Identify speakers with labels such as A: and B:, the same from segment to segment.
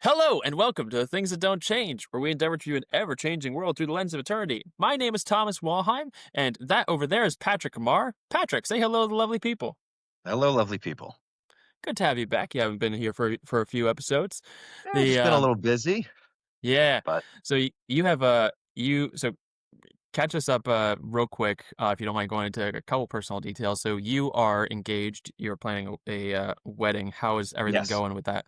A: Hello and welcome to the Things That Don't Change, where we endeavor to view an ever-changing world through the lens of eternity. My name is Thomas Walheim, and that over there is Patrick Amar. Patrick, say hello to the lovely people.
B: Hello, lovely people.
A: Good to have you back. You haven't been here for a few episodes.
B: Yeah,
A: The
B: just been a little busy,
A: yeah.
B: but
A: So you have so catch us up real quick if you don't mind going into a couple personal details. So you are engaged. You're planning a wedding. How is everything
B: yes.
A: going with that?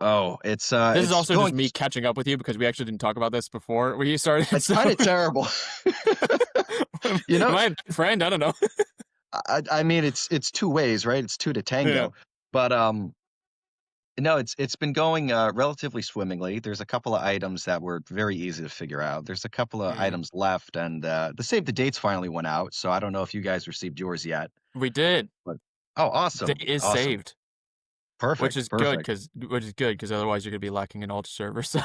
B: Oh,
A: This is
B: it's
A: also just
B: going.
A: me catching up with you because we actually didn't talk about this before we started.
B: It's
A: So
B: kind of terrible.
A: am
B: You know,
A: I a friend? I don't know.
B: I mean, it's two ways, right? It's two to
A: Yeah.
B: tango. But no, it's been going relatively swimmingly. There's a couple of items that were very easy to figure out. There's a couple of
A: Mm.
B: items left, and the save the dates finally went out. So I don't know if you guys received yours yet.
A: We did.
B: But oh,
A: Date
B: awesome,
A: is
B: awesome,
A: saved, which
B: perfect,
A: is good
B: perfect.
A: because otherwise you're gonna be lacking an altar server. So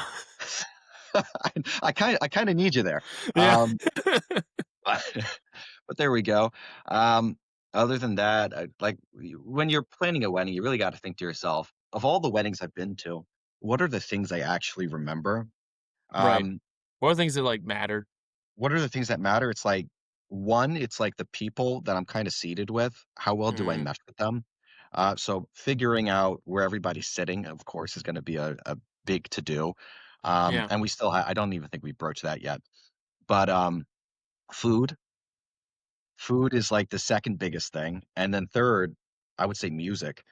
B: I kind of need you there.
A: yeah.
B: Um, But there we go. Um, Other than that, when you're planning a wedding, you really got to think to yourself, of all the weddings I've been to, what are the things I actually remember?
A: Right.
B: Um,
A: What are things that like mattered?
B: what are the things that matter? It's like one, it's like the people that I'm kind of seated with. How well do I
A: Mm.
B: mesh with them? So figuring out where everybody's sitting, of course, is going to be a big to do.
A: Yeah.
B: And we still, I don't even think we broached that yet. But food, Food is like the second biggest thing, and then third, I would say music.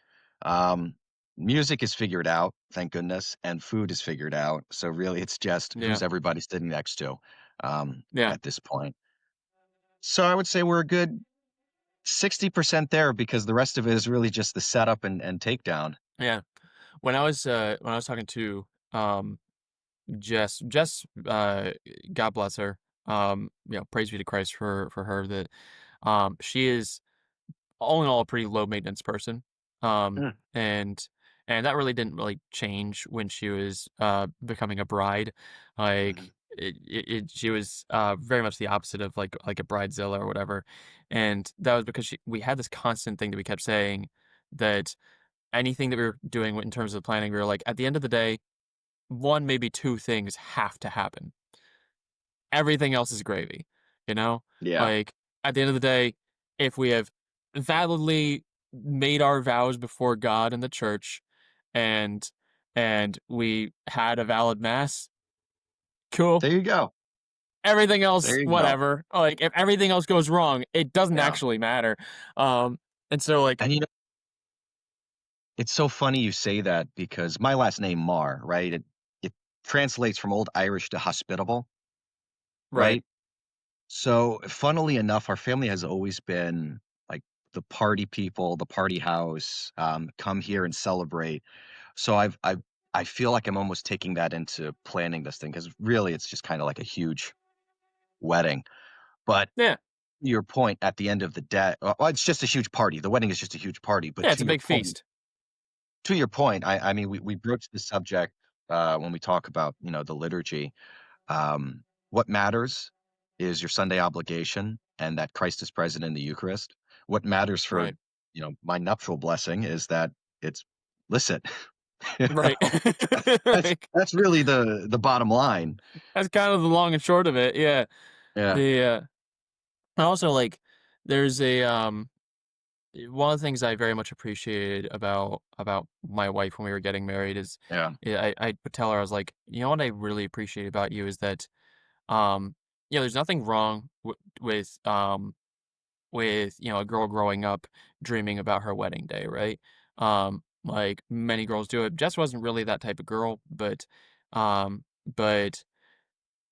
B: Um, Music is figured out, thank goodness, and food is figured out, so really it's just
A: Yeah.
B: who's everybody sitting next to,
A: Yeah.
B: at this point. So I would say we're a good 60% there because the rest of it is really just the setup and takedown.
A: Yeah. When I was talking to Jess, God bless her. Praise be to Christ for her that she is all in all a pretty low maintenance person.
B: Mm,
A: And that really didn't really change when she was becoming a bride.
B: mhm.
A: Like she was very much the opposite of like a bridezilla or whatever. And that was because we had this constant thing that we kept saying that anything that we were doing in terms of planning, we were like, at the end of the day, one, maybe two things have to happen. Everything else is gravy, you know?
B: Yeah.
A: Like, at the end of the day, if we have validly made our vows before God and the church and we had a valid mass, cool.
B: There you go.
A: Everything else,
B: There you go.
A: whatever. Like, if everything else goes wrong, it doesn't
B: Yeah.
A: actually matter. And so, like,
B: And, it's so funny you say that because my last name, Marr, right? It translates from Old Irish to hospitable,
A: right,
B: right? So, funnily enough, our family has always been like the party people, the party house, come here and celebrate. So I feel like I'm almost taking that into planning this thing because really it's just kind of like a huge wedding. But
A: yeah,
B: your point at the end of the day, well, it's just a huge party. The wedding is just a huge party. But
A: yeah, it's a big feast.
B: to your point, I mean, we broached the subject when we talk about the liturgy. What matters is your Sunday obligation and that Christ is present in the Eucharist. What matters for,
A: Right,
B: my nuptial blessing is that it's licit.
A: right,
B: That's
A: right.
B: that's really the bottom line.
A: That's kind of the long and short of it. Yeah.
B: Yeah,
A: The And also, like, there's one of the things I very much appreciated about my wife when we were getting married is,
B: yeah,
A: I would tell her, I was like, you know what I really appreciate about you is that, um, there's nothing wrong with a girl growing up dreaming about her wedding day, right? Like many girls do it. Jess wasn't really that type of girl, but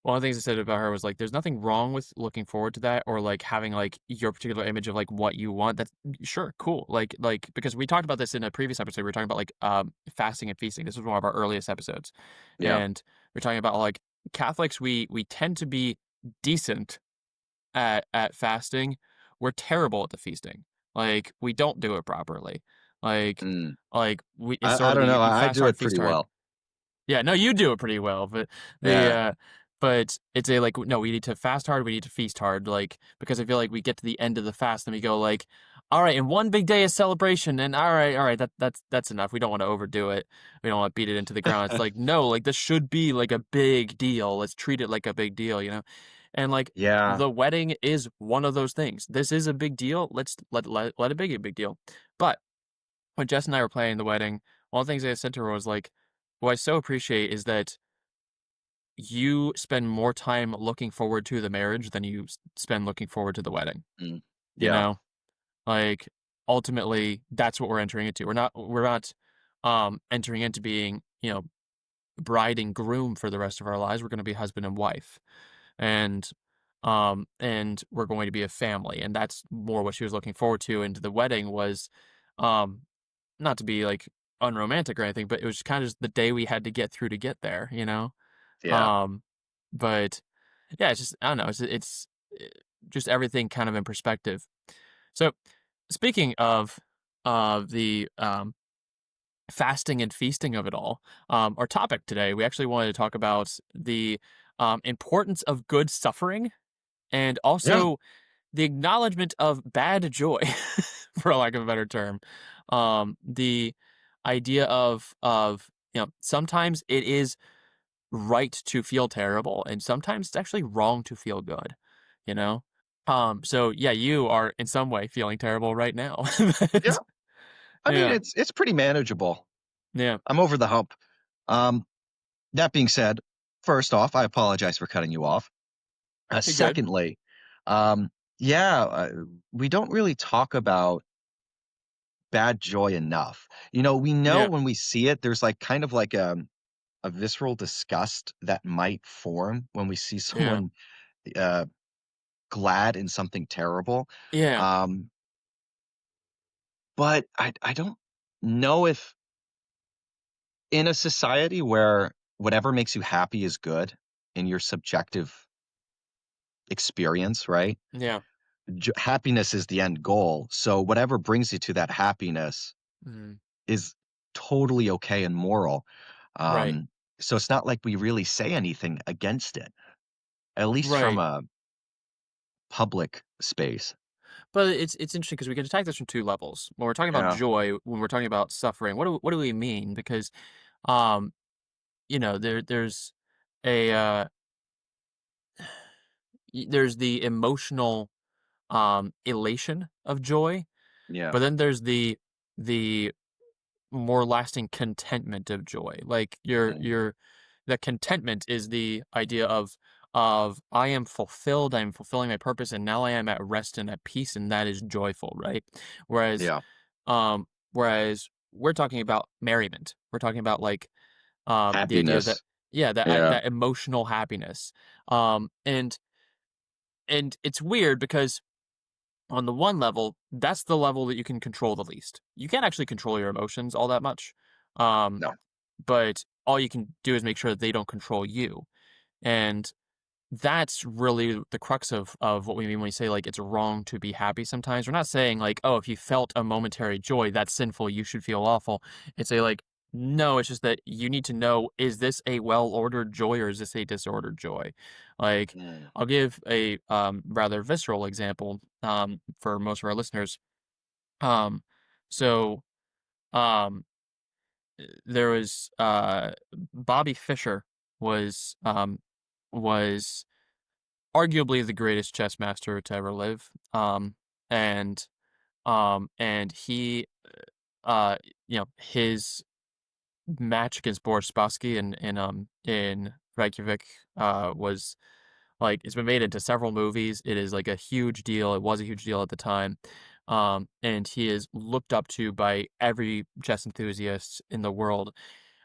A: one of the things I said about her was like, there's nothing wrong with looking forward to that or like having like your particular image of like what you want. That's sure cool. Like because we talked about this in a previous episode. We were talking about like fasting and feasting. This was one of our earliest episodes,
B: yeah.
A: and we're talking about like Catholics. We tend to be decent at fasting. We're terrible at the feasting. Like we don't do it properly. Like
B: Mm.
A: we it's
B: I
A: sort of
B: don't know.
A: you
B: I
A: fast
B: do
A: hard,
B: it
A: feast
B: pretty
A: hard.
B: well.
A: Yeah, no, you do it pretty well, but the
B: Yeah,
A: but it's a like no, we need to fast hard, we need to feast hard, like because I feel like we get to the end of the fast and we go like, all right, and one big day of celebration, and all right, that's enough. We don't want to overdo it. We don't want to beat it into the ground. It's like, no, like this should be like a big deal. Let's treat it like a big deal, you know? And like
B: Yeah.
A: the wedding is one of those things. This is a big deal. Let's let it be a big deal. But when Jess and I were planning the wedding, one of the things I said to her was like, what I so appreciate is that you spend more time looking forward to the marriage than you spend looking forward to the wedding,
B: Mm.
A: you
B: Yeah.
A: know? Like, ultimately, that's what we're entering into. We're not entering into being, bride and groom for the rest of our lives. We're gonna be husband and wife. And we're going to be a family, and that's more what she was looking forward to. And the wedding was, um, not to be, like, unromantic or anything, but it was kinda just the day we had to get through to get there, you know?
B: Yeah.
A: Um, but, yeah, it's just I don't know, it's just everything kind of in perspective. So, speaking of the, fasting and feasting of it all, our topic today, we actually wanted to talk about the, importance of good suffering and
B: Yeah.
A: also the acknowledgement of bad joy, for lack of a better term. The idea of, sometimes it is right to feel terrible, and sometimes it's actually wrong to feel good, you know? So yeah, you are in some way feeling terrible right now.
B: Yeah.
A: But
B: I mean,
A: yeah,
B: it's pretty manageable.
A: yeah,
B: I'm over the hump. Um, that being said, first off, I apologize for cutting you off.
A: you're good.
B: Secondly, um, yeah, we don't really talk about bad joy enough. We know
A: Yeah,
B: when we see it, there's like kind of like a visceral disgust that might form when we see
A: yeah,
B: someone uh, glad in something terrible.
A: yeah,
B: Um, but I don't know if in a society where whatever makes you happy is good in your subjective experience, right?
A: yeah,
B: Happiness is the end goal. So whatever brings you to that happiness
A: mhm,
B: is totally okay and moral.
A: right,
B: Um, so it's not like we really say anything against it, at least from
A: right.
B: a public space.
A: But it's interesting because we can attack this from two levels. When we're talking about
B: Yeah.
A: joy, when we're talking about suffering, what do we mean? Because um, there's a there's the emotional elation of joy,
B: Yeah.
A: but then there's the more lasting contentment of joy. Like
B: Mm.
A: the contentment is the idea of I am fulfilled, I am fulfilling my purpose, and now I am at rest and at peace, and that is joyful, right? Whereas
B: Yeah.
A: whereas we're talking about merriment. We're talking about like the idea that
B: Happiness.
A: yeah,
B: Yeah.
A: that emotional happiness. And it's weird because on the one level, that's the level that you can control the least. You can't actually control your emotions all that much. Um,
B: No.
A: but all you can do is make sure that they don't control you. And that's really the crux of what we mean when we say like it's wrong to be happy sometimes. We're not saying like, oh, if you felt a momentary joy, that's sinful, you should feel awful. It's a like, no, it's just that you need to know, is this a well-ordered joy or is this a disordered joy? Like,
B: Mm.
A: I'll give a rather visceral example for most of our listeners. Um, so um, there was Bobby Fischer was arguably the greatest chess master to ever live. And and he uh his match against Boris Spassky in Reykjavik was like it's been made into several movies. It is like a huge deal. It was a huge deal at the time. And he is looked up to by every chess enthusiast in the world.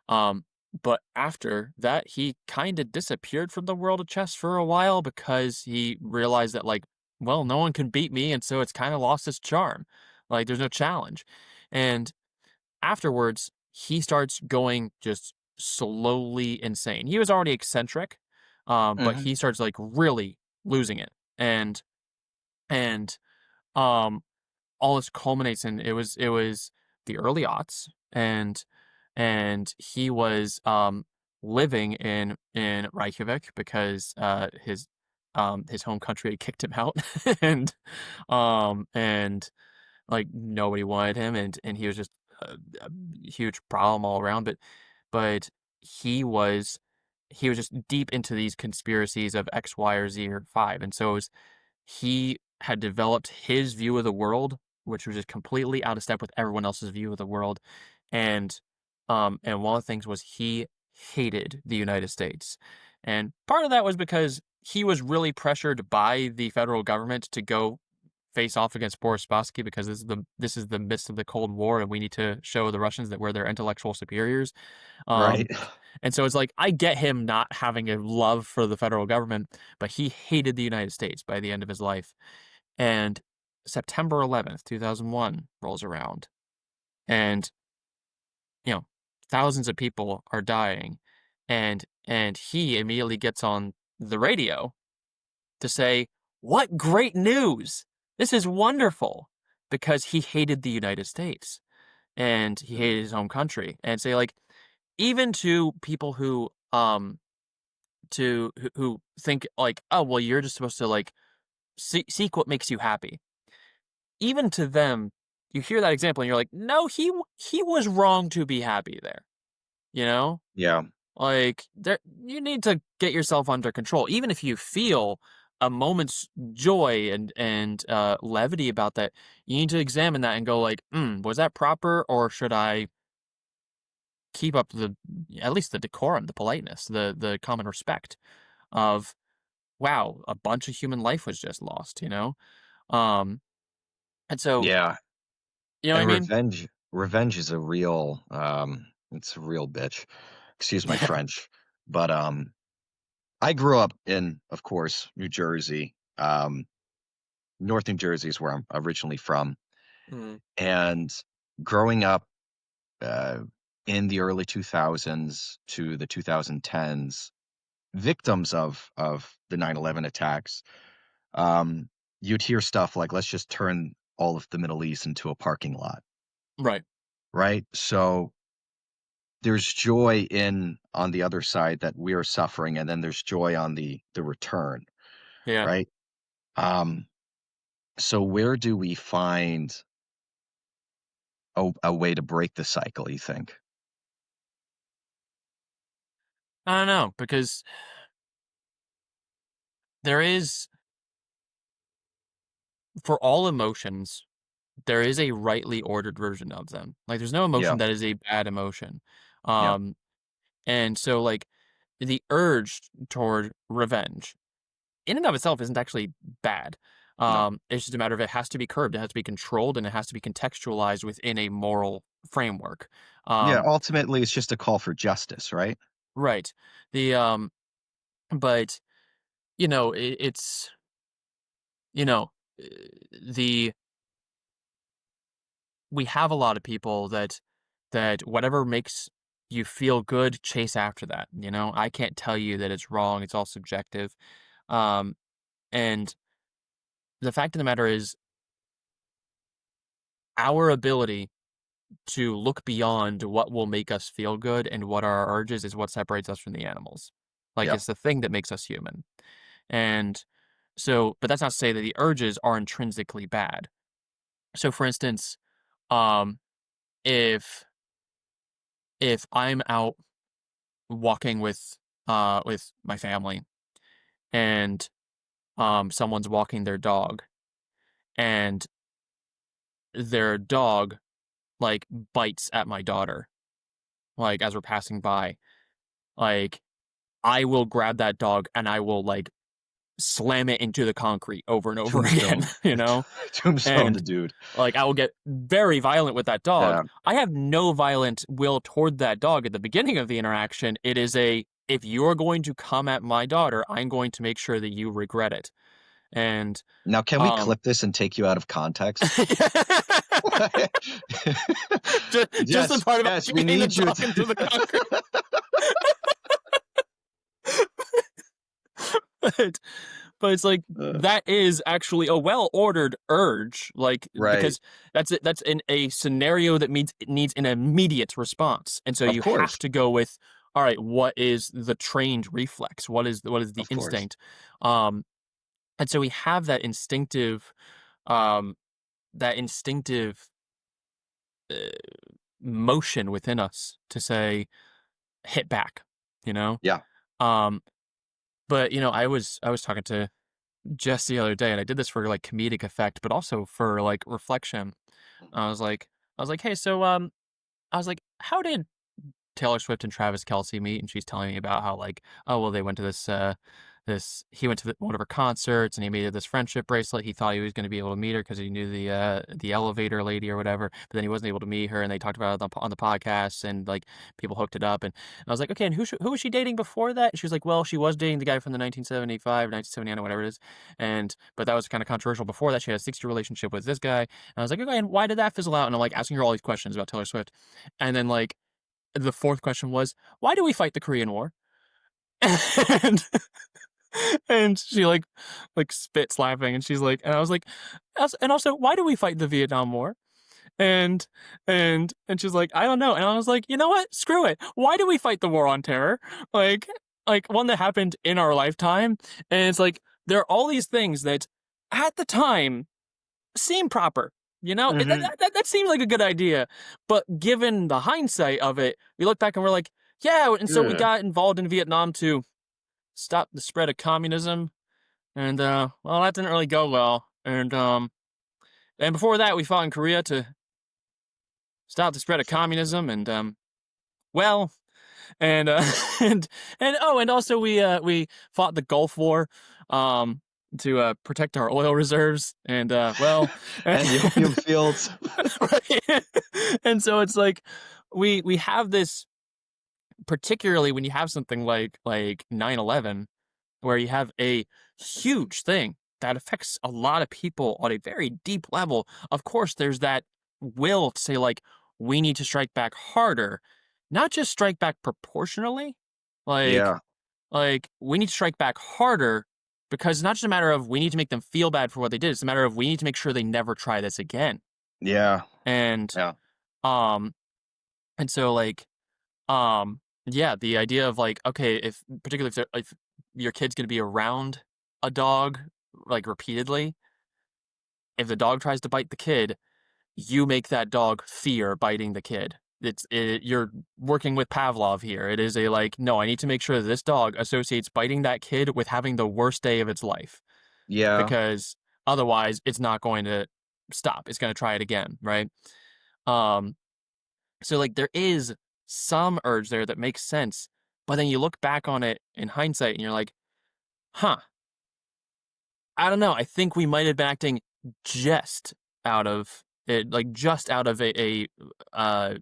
A: Um, but after that, he kind of disappeared from the world of chess for a while because he realized that, like, well, no one can beat me. And so it's kind of lost its charm. Like, there's no challenge. And afterwards, he starts going just slowly insane. He was already eccentric, but
B: Mhm.
A: he starts like really losing it. And um all this culminates in it was the early aughts and he was living in Reykjavik because his home country had kicked him out and like nobody wanted him, and he was just a huge problem all around. But he was he was just deep into these conspiracies of X, Y, or Z or five, and so he had developed his view of the world, which was just completely out of step with everyone else's view of the world, and and one of the things was he hated the United States, and part of that was because he was really pressured by the federal government to go face off against Boris Spassky because this is the midst of the Cold War, and we need to show the Russians that we're their intellectual superiors.
B: Right.
A: Um, and so it's like I get him not having a love for the federal government, but he hated the United States by the end of his life. And September 11th, 2001 rolls around, and you know, thousands of people are dying, and he immediately gets on the radio to say, "What great news! This is wonderful," because he hated the United States and he
B: Mm.
A: hated his home country, and say like even to people who think like, oh well, you're just supposed to like seek what makes you happy. Even to them, you hear that example and you're like, no, he was wrong to be happy there. You know,
B: Yeah.
A: like there you need to get yourself under control. Even if you feel a moment's joy and levity about that, you need to examine that and go like, was that proper, or should I keep up the at least the decorum, the politeness, the common respect of wow, a bunch of human life was just lost, you know? Um, and so,
B: Yeah.
A: you know what I
B: And
A: mean?
B: revenge is a real, it's a real bitch. Excuse my
A: Yeah.
B: French. But, I grew up in, of course, New Jersey. North New Jersey is where I'm originally from.
A: Mm,
B: And growing up, uh, in the early 2000s to the 2010s, victims of the 9/11 attacks, um, you'd hear stuff like, "Let's just turn all of the Middle East into a parking lot,"
A: right.
B: right? So, there's joy in on the other side that we're suffering, and then there's joy on the return,
A: Yeah.
B: right? Um, so where do we find a way to break the cycle, you think?
A: I don't know because there is for all emotions, there is a rightly ordered version of them. Like there's no
B: Yeah,
A: emotion that is a bad emotion.
B: yeah,
A: Um, and so like the urge toward revenge in and of itself isn't actually bad.
B: no.
A: It's just a matter of it has to be curbed, it has to be controlled, and it has to be contextualized within a moral framework.
B: Yeah,
A: Um,
B: ultimately, it's just a call for justice, right?
A: right. The but it's you know uh, the we have a lot of people that whatever makes you feel good, chase after that. I can't tell you that it's wrong. It's all subjective. Um, and the fact of the matter is, our ability to look beyond what will make us feel good and what are our urges is what separates us from the animals. Like
B: Yeah,
A: it's the thing that makes us human. And so, but that's not to say that the urges are intrinsically bad. So, for instance, um, if if I'm out walking with my family and someone's walking their dog and their dog like bites at my daughter like as we're passing by, like I will grab that dog and I will like slam it into the concrete over and over again,
B: tombstone. Tombstone the
A: and
B: dude.
A: like I will get very violent with that dog.
B: Yeah.
A: I have no violent will toward that dog at the beginning of the interaction. It is a if you're going to come at my daughter, I'm going to make sure that you regret it. And
B: Now can we
A: um
B: clip this and take you out of context?
A: just the
B: Yes,
A: part about
B: yes, we
A: beating the
B: need you
A: dog into the
B: to
A: concrete. but, but it's like
B: Uh,
A: that is actually a well-ordered urge, like
B: right.
A: because that's in a scenario that means it needs an immediate response, and so
B: Of
A: you have
B: course,
A: to go with, all right, what is the trained reflex? What is the
B: of course.
A: instinct? Um, and so we have that instinctive um that instinctive uh, motion within us to say hit back, you know.
B: Yeah.
A: Um, but I was talking to Jess the other day, and I did this for like comedic effect, but also for like reflection. I was like, hey, so I was like, how did Taylor Swift and Travis Kelce meet, and she's telling me about how like, oh well, they went to this he went to one of her concerts and he made this friendship bracelet. He thought he was going to be able to meet her because he knew the elevator lady or whatever, but then he wasn't able to meet her. And they talked about it on the podcast, and like people hooked it up. And I was like, okay, and who was she dating before that? And she was like, well, she was dating the guy from the 1975, 1979, or whatever it is, and but that was kind of controversial. Before that, she had a 6-year relationship with this guy. And I was like, okay, and why did that fizzle out? And I'm like asking her all these questions about Taylor Swift, and then like the fourth question was, why do we fight the Korean War? and and she like spits laughing, and she's like, and I was like, and also, why do we fight the Vietnam War? And and she's like, I don't know. And I was like, you know what? Screw it. Why do we fight the war on terror? Like one that happened in our lifetime. And it's like there are all these things that at the time seem proper.
B: Hmm.
A: That seems like a good idea. But given the hindsight of it, we look back and we're like, yeah, and so we
B: Yeah.
A: got involved in Vietnam to stop the spread of communism. And well, that didn't really go well. And before that we fought in Korea to stop the spread of communism. And well, and and also we fought the Gulf War um to protect our oil reserves. And well,
B: And the opium
A: and
B: fields.
A: right? And so it's like we have this, particularly when you have something like 9/11, where you have a huge thing that affects a lot of people on a very deep level. Of course, there's that will to say like we need to strike back harder, not just strike back proportionally. Like
B: Yeah.
A: we need to strike back harder, because it's not just a matter of we need to make them feel bad for what they did. It's a matter of we need to make sure they never try this again.
B: Yeah.
A: And
B: Yeah.
A: um and so like yeah, the idea of like, okay, if particularly if your kid's gonna be around a dog like repeatedly, if the dog tries to bite the kid, you make that dog fear biting the kid. You're working with Pavlov here. It is a like, no, I need to make sure that this dog associates biting that kid with having the worst day of its life,
B: Yeah.
A: because otherwise it's not going to stop. It's going to try it again, right? Um, so like there is some urge there that makes sense, but then you look back on it in hindsight and you're like, huh, I don't know. I think we might have been acting just out of it, like just out of a uh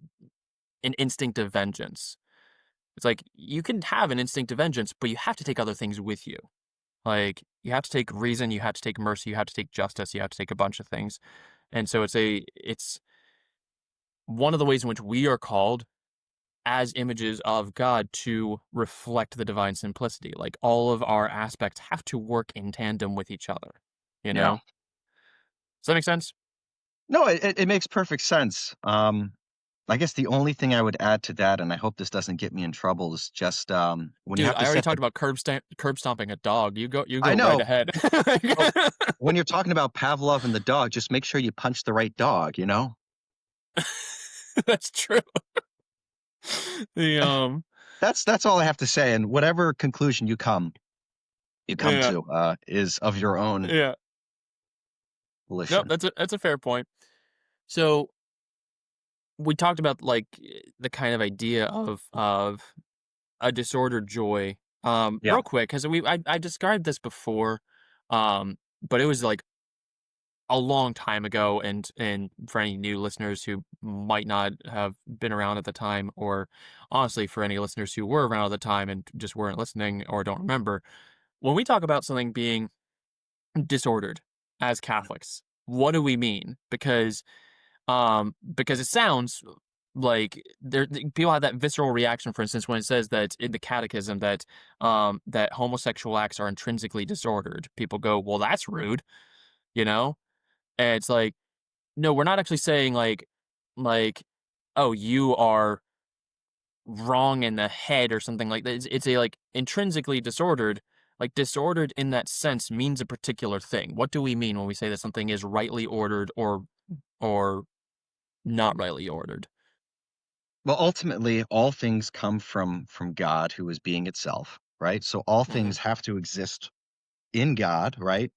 A: an instinct of vengeance. It's like you can have an instinct of vengeance, but you have to take other things with you. Like you have to take reason, you have to take mercy, you have to take justice, you have to take a bunch of things. And so it's one of the ways in which we are called as images of God to reflect the divine simplicity. Like all of our aspects have to work in tandem with each other. You
B: Yeah.
A: know? Does that make sense?
B: No, it makes perfect sense. I guess the only thing I would add to that, and I hope this doesn't get me in trouble, is just, when you
A: Dude,
B: have to
A: I already
B: set
A: talked
B: the
A: about curb stomping a dog. You
B: I
A: go right
B: know,
A: ahead.
B: but when you're talking about Pavlov and the dog, just make sure you punch the right dog, you know?
A: That's true. The
B: That's all I have to say, and whatever conclusion you come
A: yeah,
B: to, is of your own
A: yeah. No,
B: volition.
A: that's a fair point. So we talked about like the kind of idea of a disordered joy.
B: Yeah,
A: Real quick, because I described this before, but it was like a long time ago. And for any new listeners who might not have been around at the time, or honestly for any listeners who were around at the time and just weren't listening or don't remember, when we talk about something being disordered as Catholics, what do we mean? Because it sounds like people have that visceral reaction, for instance, when it says that in the catechism that that homosexual acts are intrinsically disordered. People go, well, that's rude, you know? And it's like, no, we're not actually saying like, oh, you are wrong in the head or something like that. It's a like intrinsically disordered. Like disordered in that sense means a particular thing. What do we mean when we say that something is rightly ordered or or not rightly ordered.
B: Well, ultimately, all things come from God, who is being itself, right? So all
A: Hmm.
B: things have to exist in God, right?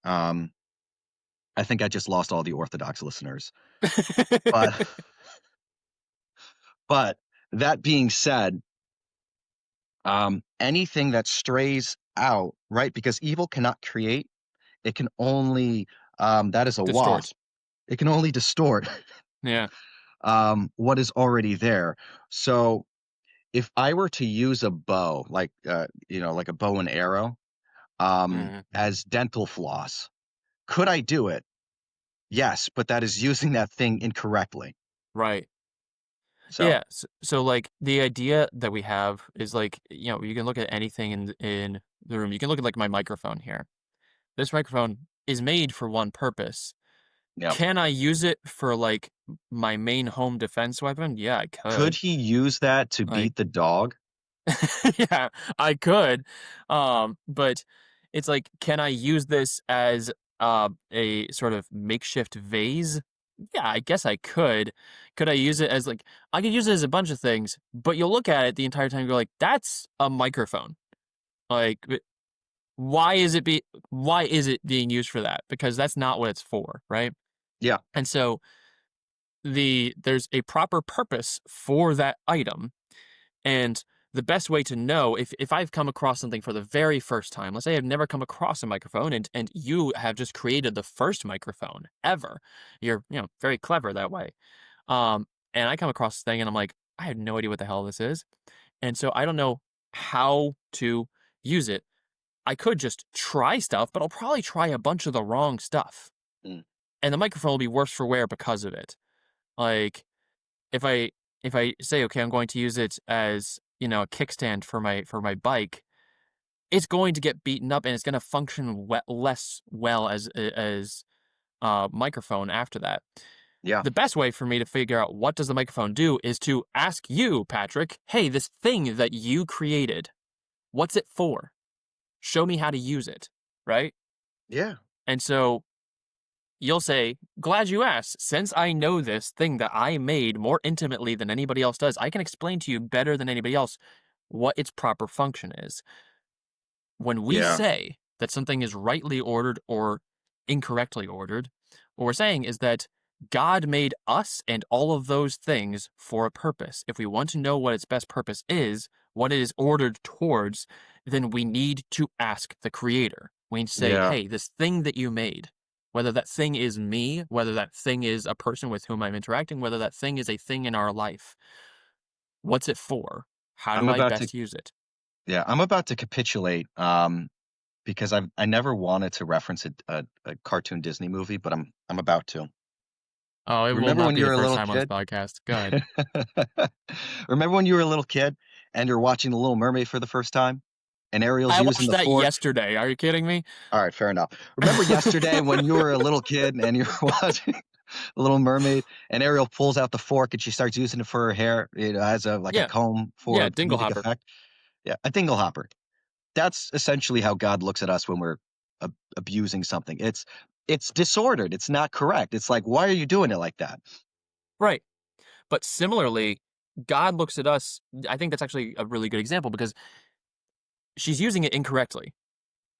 B: I think I just lost all the Orthodox listeners. But but that being said, anything that strays out, right? Because evil cannot create, it can only that is a
A: Distort.
B: wasp. It can only distort
A: Yeah.
B: what is already there. So if I were to use a bow, like like a bow and arrow,
A: Hmm.
B: as dental floss, could I do it? Yes, but that is using that thing incorrectly.
A: Right.
B: So
A: Yeah. So like the idea that we have is like, you can look at anything in the room. You can look at like my microphone here. This microphone is made for one purpose.
B: yeah.
A: Can I use it for like my main home defense weapon? Yeah, I
B: Could
A: could.
B: he use that to
A: Like,
B: beat the dog?
A: yeah, I could. But it's like, can I use this as a sort of makeshift vase? Yeah, I guess I could. Could I use it as like I could use it as a bunch of things, but you'll look at it the entire time and go like, that's a microphone. Like, why is it being used for that? Because that's not what it's for, right?
B: Yeah.
A: And so there's a proper purpose for that item. And the best way to know if I've come across something for the very first time, let's say I've never come across a microphone and you have just created the first microphone ever. You're, very clever that way. Um, and I come across this thing and I'm like, I have no idea what the hell this is. And so I don't know how to use it. I could just try stuff, but I'll probably try a bunch of the wrong stuff.
B: Mm.
A: And the microphone will be worse for wear because of it. Like if I if I say, okay, I'm going to use it as, a kickstand for my bike, it's going to get beaten up and it's going to function less well as microphone after that.
B: Yeah.
A: The best way for me to figure out what does the microphone do is to ask you, Patrick, hey, this thing that you created, what's it for? Show me how to use it, right?
B: Yeah.
A: And so you'll say, glad you asked. Since I know this thing that I made more intimately than anybody else does, I can explain to you better than anybody else what its proper function is. When we
B: Yeah.
A: say that something is rightly ordered or incorrectly ordered, what we're saying is that God made us and all of those things for a purpose. If we want to know what its best purpose is, what it is ordered towards, then we need to ask the Creator. We need to say,
B: Yeah.
A: hey, this thing that you made, whether that thing is me, whether that thing is a person with whom I'm interacting, whether that thing is a thing in our life, what's it for? How
B: I'm
A: do I
B: about to
A: best use it?
B: yeah, I'm about to capitulate because I never wanted to reference a cartoon Disney movie, but I'm about to.
A: Oh, it will
B: Remember
A: not
B: when
A: be
B: you
A: the
B: were a
A: first
B: little
A: time on this
B: kid?
A: podcast. Go ahead.
B: Remember when you were a little kid and you're watching The Little Mermaid for the first time and Ariel's
A: I
B: using
A: watched
B: the
A: that
B: fork?
A: yesterday. Are you kidding me?
B: All right, fair enough. Remember yesterday when you were a little kid and you were watching The Little Mermaid and Ariel pulls out the fork and she starts using it for her hair, as a like a
A: Yeah.
B: comb
A: Yeah,
B: for comedic
A: Dinglehopper.
B: effect? Yeah, a dingle hopper. That's essentially how God looks at us when we're abusing something. It's disordered. It's not correct. It's like, why are you doing it like that?
A: Right. But similarly, God looks at us. I think that's actually a really good example because she's using it incorrectly.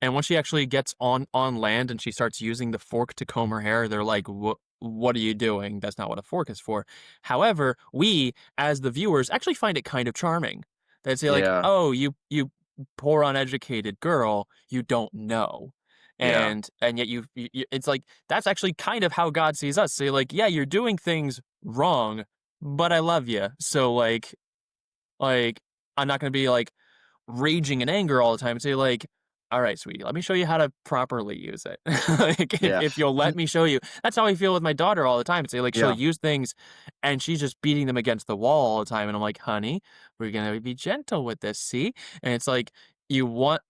A: And when she actually gets on land and she starts using the fork to comb her hair, they're like, What are you doing? That's not what a fork is for." However, we as the viewers actually find it kind of charming. They say like,
B: Yeah,
A: "Oh, you poor uneducated girl, you don't know."
B: yeah,
A: And yet it's like that's actually kind of how God sees us. Say like, "Yeah, you're doing things wrong, but I love you." So like I'm not going to be like raging in anger all the time and say like, all right, sweetie, let me show you how to properly use it. Like
B: yeah,
A: if you'll let
B: and
A: me show you. That's how I feel with my daughter all the time. Say like she'll
B: yeah,
A: use things and she's just beating them against the wall all the time. And I'm like, honey, we're gonna be gentle with this, see? And it's like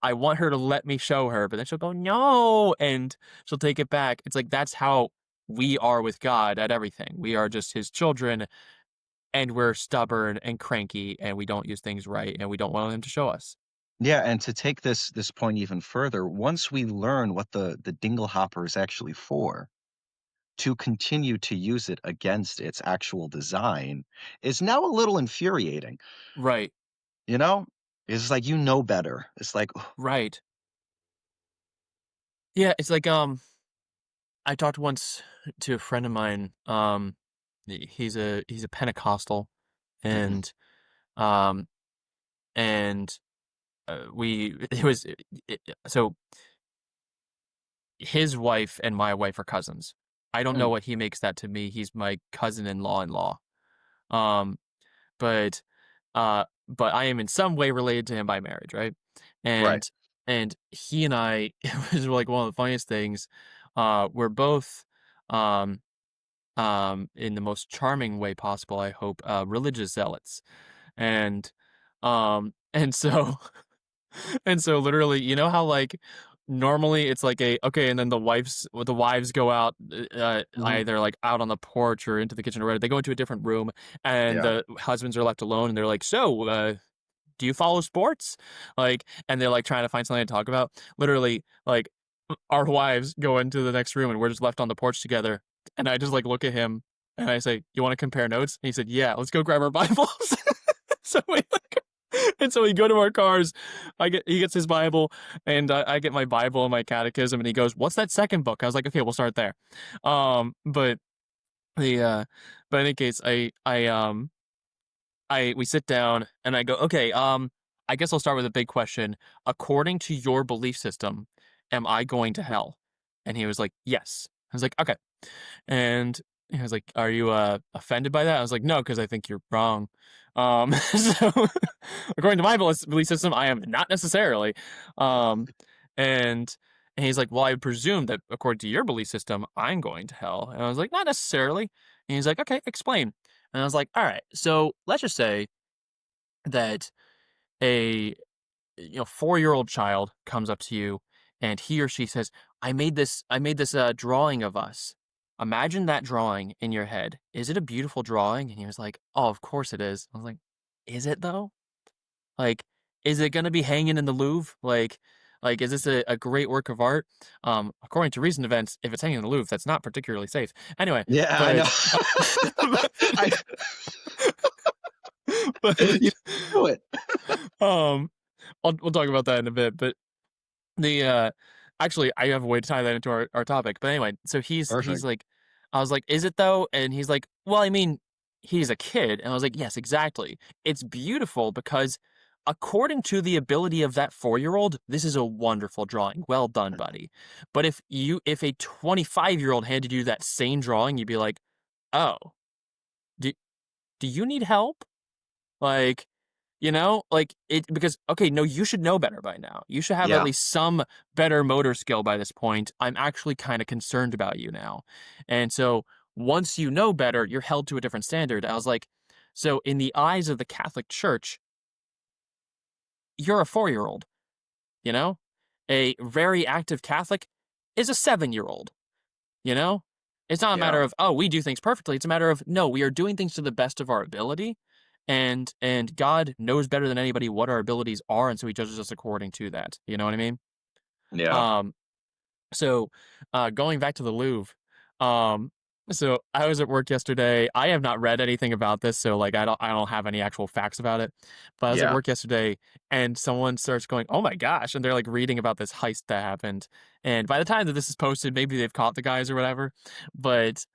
A: I want her to let me show her, but then she'll go, no, and she'll take it back. It's like that's how we are with God at everything. We are just his children and we're stubborn and cranky and we don't use things right and we don't want him to show us.
B: yeah. And to take this point even further, once we learn what the dingle hopper is actually for, to continue to use it against its actual design is now a little infuriating,
A: Right.
B: you know? It's like, you know better. It's like,
A: Right. Yeah, it's like, I talked once to a friend of mine, he's a Pentecostal,
B: mhm,
A: and, um, and, we it was it so his wife and my wife are cousins. I don't know
B: mm,
A: what he makes that to me, he's my cousin-in-law-in-law. Um, but, but I am in some way related to him by marriage, right?
B: right.
A: And he and I it was, like, one of the funniest things, we're both, um in the most charming way possible, I hope, religious zealots. And so and so literally, you know how like normally it's like a okay, and then the wives go out
B: Mhm.
A: either like out on the porch or into the kitchen or whatever. They go into a different room, and
B: Yeah.
A: the husbands are left alone, and they're like, "So, do you follow sports?" Like, and they're like trying to find something to talk about. Literally, like our wives go into the next room, and we're just left on the porch together. And I just like look at him, and I say, "You want to compare notes?" And he said, "Yeah, let's go grab our Bibles." So we like, and so we go to our cars. He gets his Bible, and I get my Bible and my catechism, and he goes, "What's that second book?" I was like, "Okay, we'll start there." But the but in any case, I we sit down and I go, "Okay, I guess I'll start with a big question. According to your belief system, am I going to hell?" And he was like, "Yes." I was like, "Okay." And he was like, "Are you offended by that?" I was like, "No, because I think you're wrong." So according to my belief system, I am not necessarily. Um, and he's like, "Well, I presume that according to your belief system, I'm going to hell." And I was like, "Not necessarily." And he's like, "Okay, explain." And I was like, "All right, so let's just say that a 4-year-old child comes up to you and he or she says, I made this drawing of us. Imagine that drawing in your head. Is it a beautiful drawing?" And he was like, "Oh, of course it is." I was like, "Is it though? Like, is it gonna be hanging in the Louvre? Like, is this a great work of art?" According to recent events, if it's hanging in the Louvre, that's not particularly safe. Anyway,
B: Yeah, I know.
A: but
B: I you
A: but
B: do it.
A: um, we'll talk about that in a bit. But the actually, I have a way to tie that into our topic. But anyway, so he's
B: Perfect.
A: like, I was like, "Is it though?" And he's like, "Well, I mean, he's a kid." And I was like, "Yes, exactly. It's beautiful because according to the ability of that 4-year-old, this is a wonderful drawing. Well done, buddy." But if a 25-year-old handed you that same drawing, you'd be like, "Oh, do do you need help?" Like, like it because okay, no, you should know better by now. You should have at
B: Yeah,
A: least some better motor skill by this point. I'm actually kind of concerned about you now. And so once you know better, you're held to a different standard. I was like, so in the eyes of the Catholic Church, you're a 4-year-old, you know? A very active Catholic is a 7-year-old. You know? It's not a
B: yeah,
A: matter of, "Oh, we do things perfectly." It's a matter of, "No, we are doing things to the best of our ability, and God knows better than anybody what our abilities are, and so he judges us according to that." You know what I mean?
B: yeah,
A: Um, so, going back to the Louvre, um, so I was at work yesterday. I have not read anything about this, so like I don't have any actual facts about it. But I was at
B: yeah.
A: work yesterday, and someone starts going, "Oh my gosh!" And they're like reading about this heist that happened. And by the time that this is posted, maybe they've caught the guys or whatever. But,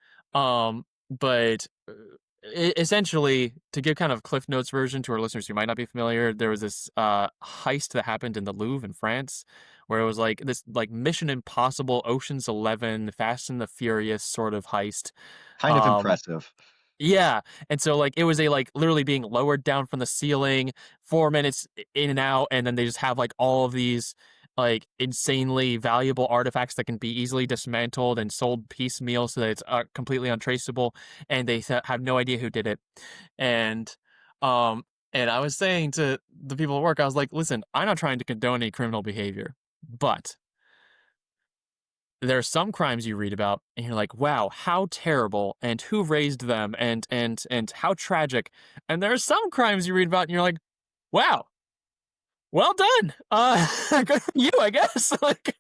A: essentially, to give kind of Cliff Notes version to our listeners who might not be familiar, there was this heist that happened in the Louvre in France where it was like this like Mission Impossible, Ocean's 11, Fast and the Furious sort of heist.
B: Kind of
A: Um,
B: impressive.
A: yeah, and so like it was a like literally being lowered down from the ceiling, 4 minutes in and out, and then they just have like all of these like insanely valuable artifacts that can be easily dismantled and sold piecemeal so that it's completely untraceable, and they have no idea who did it. And um, and I was saying to the people at work, I was like, "Listen, I'm not trying to condone any criminal behavior, but." There are some crimes you read about and you're like, "Wow, how terrible, and who raised them, and how tragic." And there are some crimes you read about and you're like, "Wow, well done. Good for you, I guess." Like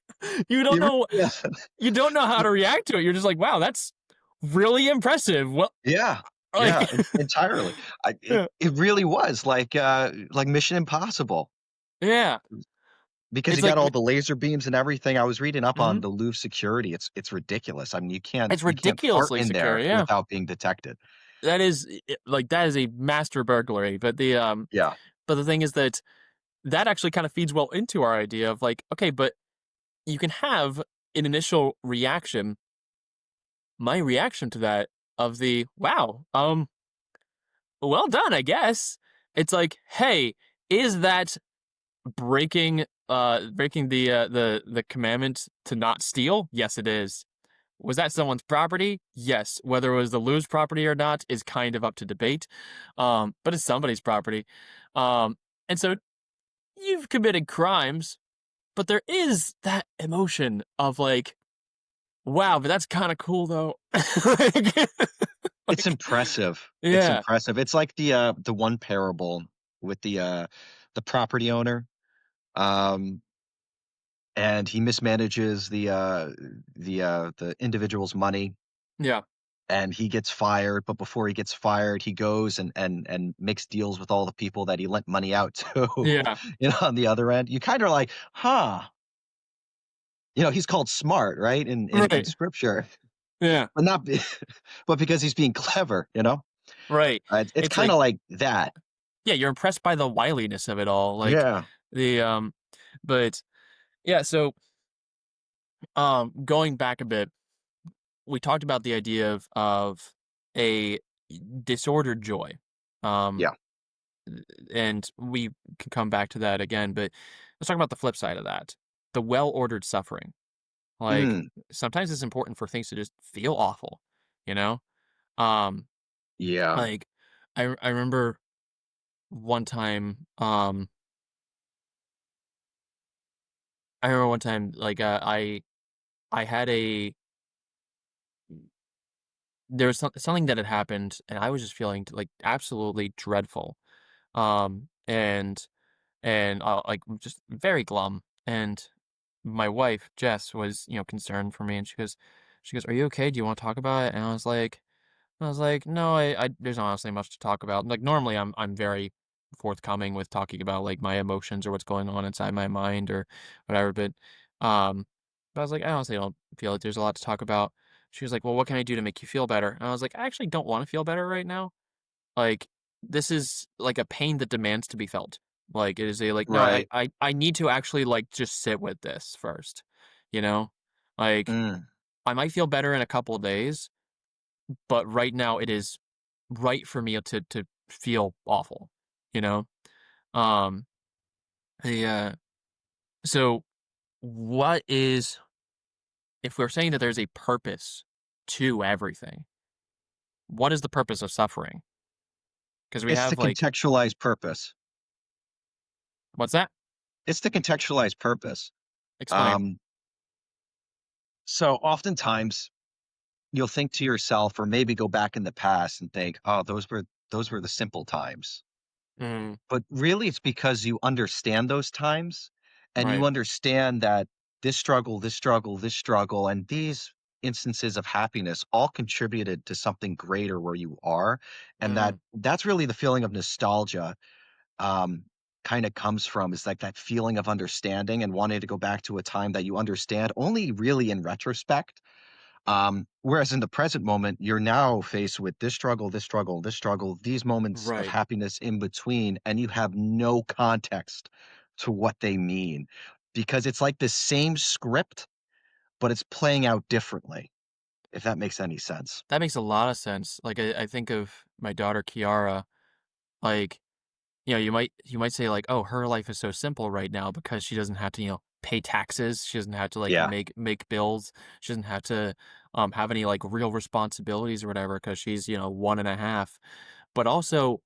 A: you don't
B: You
A: know
B: really
A: you don't know how to react to it. You're just like, "Wow, that's." really impressive. Well,
B: Yeah.
A: like,
B: Yeah, en entirely. I it
A: yeah,
B: it really was like Mission Impossible
A: yeah.
B: because
A: It's
B: you
A: like,
B: got all the laser beams and everything. I was reading up on
A: mhm.
B: the Louvre security. It's ridiculous. I mean,
A: It's
B: you can't fart
A: ridiculously
B: in
A: secure.
B: there
A: Yeah,
B: without being detected.
A: that is like that is a master burglary.
B: Yeah.
A: But the thing is that that actually kind of feeds well into our idea of like, okay, but you can have an initial reaction. My reaction to that of the wow, well done, I guess. It's like, hey, is that breaking the commandment to not steal? Yes, it is. Was that someone's property? Yes. Whether it was the Lou's property or not is kind of up to debate. But it's somebody's property. Um, and so you've committed crimes, but there is that emotion of like, wow, but that's kind of cool though. like,
B: It's
A: like,
B: impressive. It's
A: yeah,
B: impressive. It's like the one parable with the property owner, um, and he mismanages the individual's money,
A: yeah,
B: and he gets fired, but before he gets fired, he goes and makes deals with all the people that he lent money out to,
A: yeah,
B: on the other end. You kinda like, "Huh." He's called smart, right, in
A: right,
B: scripture,
A: yeah,
B: but not be but because he's being clever, you know?
A: right.
B: It's
A: It's
B: kinda
A: like,
B: like that.
A: yeah, you're impressed by the wiliness of it all, like
B: Yeah.
A: the but yeah, so going back a bit, we talked about the idea of a disordered joy. Um,
B: Yeah.
A: and we can come back to that again, but let's talk about the flip side of that. The well-ordered suffering. Like
B: Mm.
A: sometimes it's important for things to just feel awful, you know? Um,
B: Yeah.
A: like I remember one time, like I had a there was something that had happened and I was just feeling like absolutely dreadful. And like just very glum. And my wife Jess was concerned for me, and she goes, "Are you okay? Do you want to talk about it?" And I was like, "No, I there's not honestly much to talk about." Like normally, I'm very forthcoming with talking about like my emotions or what's going on inside my mind or whatever. Um, but I was like, I honestly don't feel like there's a lot to talk about. She was like, "Well, what can I do to make you feel better?" And I was like, "I actually don't want to feel better right now. Like, this is like a pain that demands to be felt. Like, it is a like, no, I
B: Right.
A: I I need to actually like just sit with this first, you know? Like,
B: Mm.
A: I might feel better in a couple of days, but right now it is right for me to feel awful, you know? Um, the so what is if we're saying that there's a purpose to everything, what is the purpose of suffering? Because we
B: It's to
A: have like
B: contextualize purpose.
A: what's that?
B: It's to contextualize purpose.
A: Explain.
B: Um, so oftentimes you'll think to yourself or maybe go back in the past and think, "Oh, those were the simple times."
A: Mm,
B: But really, it's because you understand those times and you
A: right.
B: understand that this struggle, and these instances of happiness all contributed to something greater where you are. And
A: Mm,
B: that's really the feeling of nostalgia um, kind of comes from is like that feeling of understanding and wanting to go back to a time that you understand only really in retrospect. Whereas in the present moment, you're now faced with this struggle, these moments of
A: right.
B: happiness in between, and you have no context to what they mean because it's like the same script, but it's playing out differently, if that makes any sense.
A: That makes a lot of sense. Like I think of my daughter Kiara, like, you might say like, "Oh, her life is so simple right now because she doesn't have to, pay taxes. She doesn't have to like
B: Yeah.
A: make bills. She doesn't have to have any like real responsibilities or whatever because she's, one and a half." But also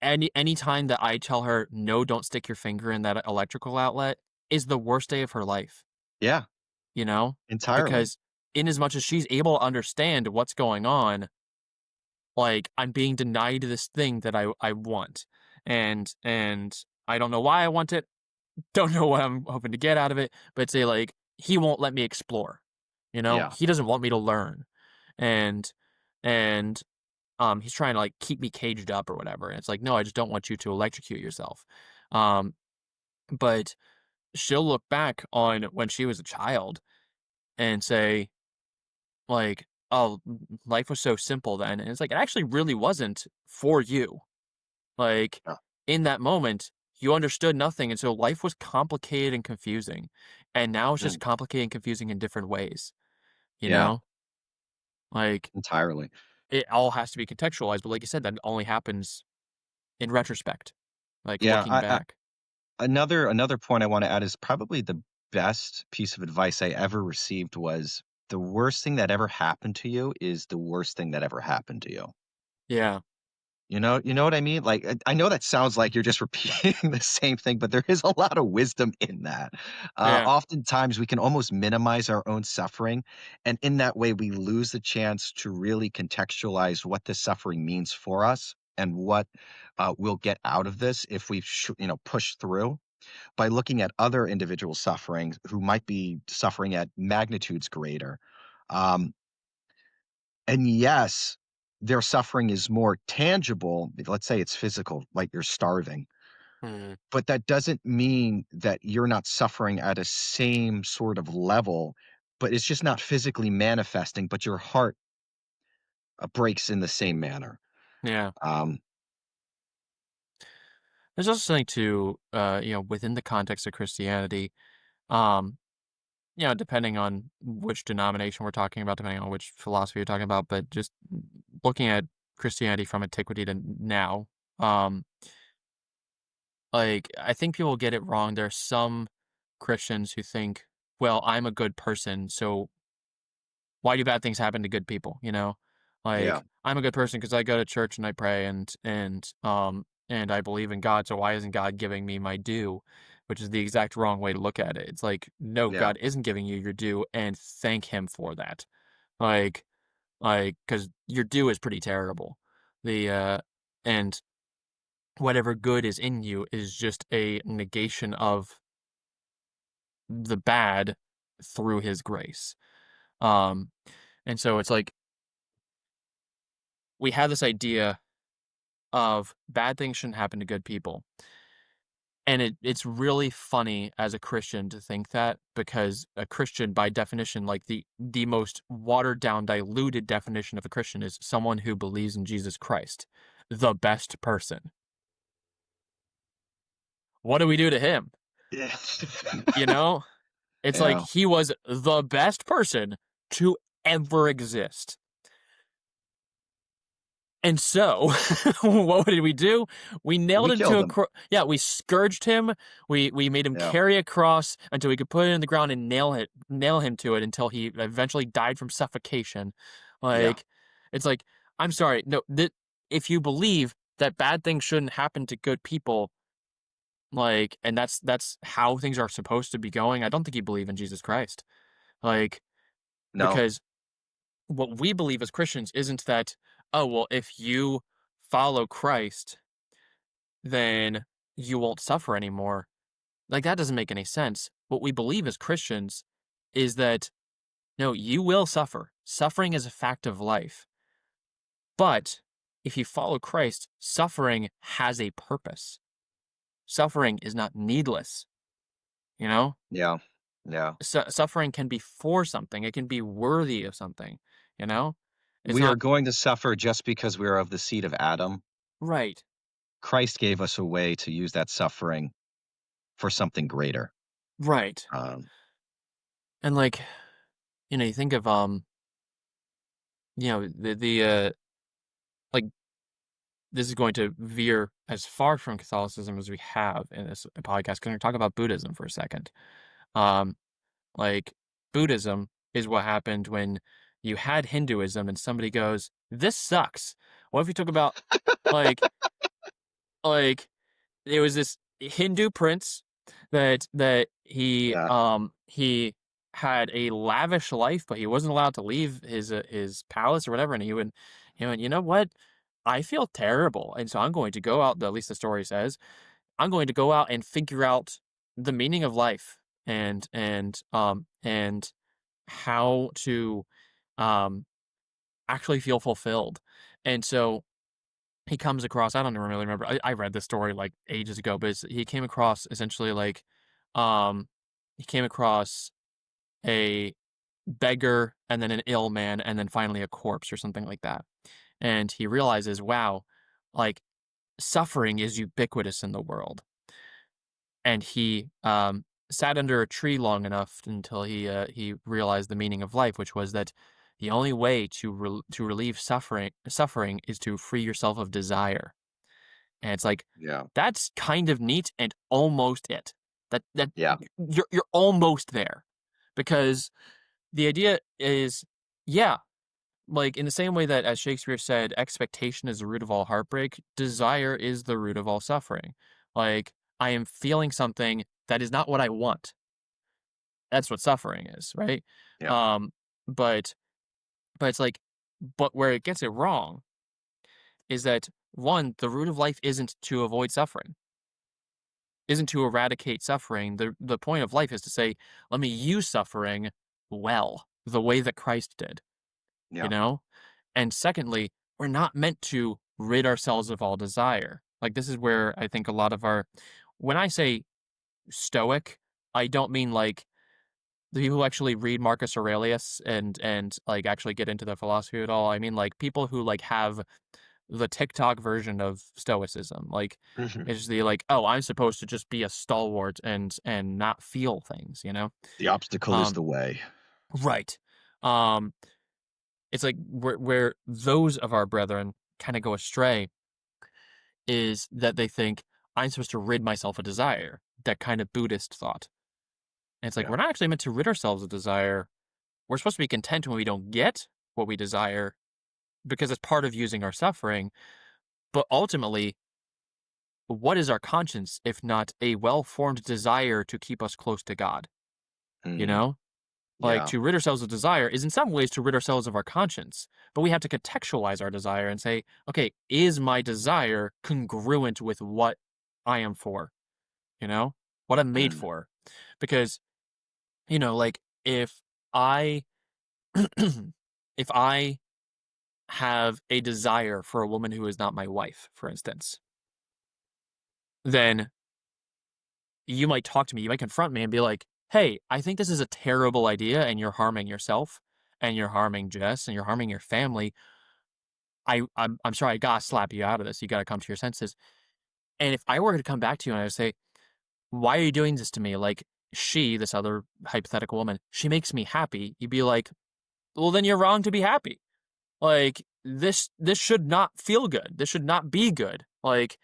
A: any time that I tell her, "No, don't stick your finger in that electrical outlet," is the worst day of her life,
B: Yeah.
A: you know?
B: Entirely.
A: Because in as much as she's able to understand what's going on, like, I'm being denied this thing that I want, and I don't know why I want it, don't know what I'm hoping to get out of it, but say, like, he won't let me explore,
B: Yeah.
A: He doesn't want me to learn, and and he's trying to like keep me caged up or whatever. And it's like, no, I just don't want you to electrocute yourself. Um, but she'll look back on when she was a child and say, like, oh, life was so simple then. And it's like, it actually really wasn't for you. Like,
B: Yeah.
A: in that moment, you understood nothing. And so life was complicated and confusing. And now it's just
B: Mm,
A: complicated and confusing in different ways, you
B: yeah,
A: know? Like,
B: entirely.
A: it all has to be contextualized. But like you said, that only happens in retrospect, like
B: Yeah,
A: looking back.
B: another point I wanna add is probably the best piece of advice I ever received was, "The worst thing that ever happened to you is the worst thing that ever happened to you."
A: Yeah.
B: You know what I mean? Like, I know that sounds like you're just repeating the same thing, but there is a lot of wisdom in that.
A: Yeah.
B: Oftentimes, we can almost minimize our own suffering, and in that way, we lose the chance to really contextualize what this suffering means for us and what, we'll get out of this if we push through by looking at other individual sufferings who might be suffering at magnitudes greater. Um, and yes, their suffering is more tangible. Let's say it's physical, like you're starving,
A: Mhm.
B: but that doesn't mean that you're not suffering at a same sort of level, but it's just not physically manifesting, but your heart breaks in the same manner.
A: Yeah.
B: Um,
A: There's also something to, within the context of Christianity, um, depending on which denomination we're talking about, depending on which philosophy you're talking about, but just looking at Christianity from antiquity to now, um, like, I think people get it wrong. There are some Christians who think, well, I'm a good person, so why do bad things happen to good people, you know?
B: yeah,
A: Like, I'm a good person because I go to church and I pray and I believe in God, so why isn't God giving me my due? Which is the exact wrong way to look at it. It's like, no,
B: yeah,
A: God isn't giving you your due, and thank him for that. Like because your due is pretty terrible. The, and whatever good is in you is just a negation of the bad through his grace. Um, and so it's like, we have this idea of bad things shouldn't happen to good people. And it's really funny as a Christian to think that because a Christian by definition, like the most watered down, diluted definition of a Christian is someone who believes in Jesus Christ, the best person. What do we do to him?
B: yeah,
A: You know? It's like
B: yeah.
A: he was the best person to ever exist. And so, what did we do? We nailed
B: We
A: him to
B: killed
A: a
B: him.
A: yeah, we scourged him. We made him
B: Yeah,
A: carry a cross until we could put it in the ground and nail him to it until he eventually died from suffocation.
B: yeah.
A: Like, it's like, I'm sorry, no, that if you believe that bad things shouldn't happen to good people, like, and that's how things are supposed to be going, I don't think you believe in Jesus Christ. Like,
B: No,
A: because what we believe as Christians isn't that, oh, well, if you follow Christ, then you won't suffer anymore. Like, that doesn't make any sense. What we believe as Christians is that, no, you will suffer. Suffering is a fact of life. But if you follow Christ, suffering has a purpose. Suffering is not needless, you know?
B: yeah, yeah.
A: Suffering can be for something, it can be worthy of something, you know? It's
B: We are
A: not
B: going to suffer just because we are of the seed of Adam.
A: right.
B: Christ gave us a way to use that suffering for something greater.
A: Right.
B: Um,
A: And like, you think of like this is going to veer as far from Catholicism as we have in this podcast. Can we talk about Buddhism for a second? Um, like Buddhism is what happened when you had Hinduism and somebody goes, "This sucks." What if we talk about like like there was this Hindu prince that
B: yeah,
A: he had a lavish life, but he wasn't allowed to leave his palace or whatever. And he went, you know what? I feel terrible, and so I'm going to go out. At least the story says I'm going to go out and figure out the meaning of life and how to um actually feel fulfilled. And so he comes across, I don't really remember. I read this story like ages ago, but he came across essentially like um he came across a beggar and then an ill man and then finally a corpse or something like that. And he realizes, wow, like suffering is ubiquitous in the world. And he sat under a tree long enough until he realized the meaning of life, which was that the only way to relieve suffering is to free yourself of desire. And it's like
B: Yeah.
A: that's kind of neat and almost it. That
B: Yeah.
A: you're almost there, because the idea is, yeah, like in the same way that as Shakespeare said, expectation is the root of all heartbreak, desire is the root of all suffering. Like I am feeling something that is not what I want. That's what suffering is, right?
B: Yeah.
A: Um, but it's like, but where it gets it wrong is that one, the root of life isn't to avoid suffering, isn't to eradicate suffering. The point of life is to say, let me use suffering well, the way that Christ did, you
B: Yeah.
A: know? And secondly, we're not meant to rid ourselves of all desire. Like this is where I think a lot of our when I say stoic, I don't mean like the people who actually read Marcus Aurelius and like actually get into the philosophy at all. I mean like people who like have the TikTok version of stoicism. Like
B: Mhm.
A: it's the like, oh, I'm supposed to just be a stalwart and not feel things, you know?
B: The obstacle is
A: Um
B: the way.
A: right. Um it's like where those of our brethren kind of go astray is that they think I'm supposed to rid myself of desire. That kind of Buddhist thought. And it's like
B: Yeah.
A: we're not actually meant to rid ourselves of desire. We're supposed to be content when we don't get what we desire because it's part of using our suffering. But ultimately, what is our conscience if not a well-formed desire to keep us close to God? You
B: Mhm.
A: know? Like
B: Yeah.
A: to rid ourselves of desire is in some ways to rid ourselves of our conscience. But we have to contextualize our desire and say, okay, is my desire congruent with what I am for? You know? What I'm made
B: Mm.
A: for? Because, like if I if I have a desire for a woman who is not my wife, for instance, then you might talk to me, you might confront me and be like, "Hey, I think this is a terrible idea and you're harming yourself and you're harming Jess and you're harming your family. I'm sorry, I gotta slap you out of this. You gotta come to your senses." And if I were to come back to you and I would say, "Why are you doing this to me?" Like this other hypothetical woman, she makes me happy. You'd be like, "Well, then you're wrong to be happy. Like this should not feel good. This should not be good. Like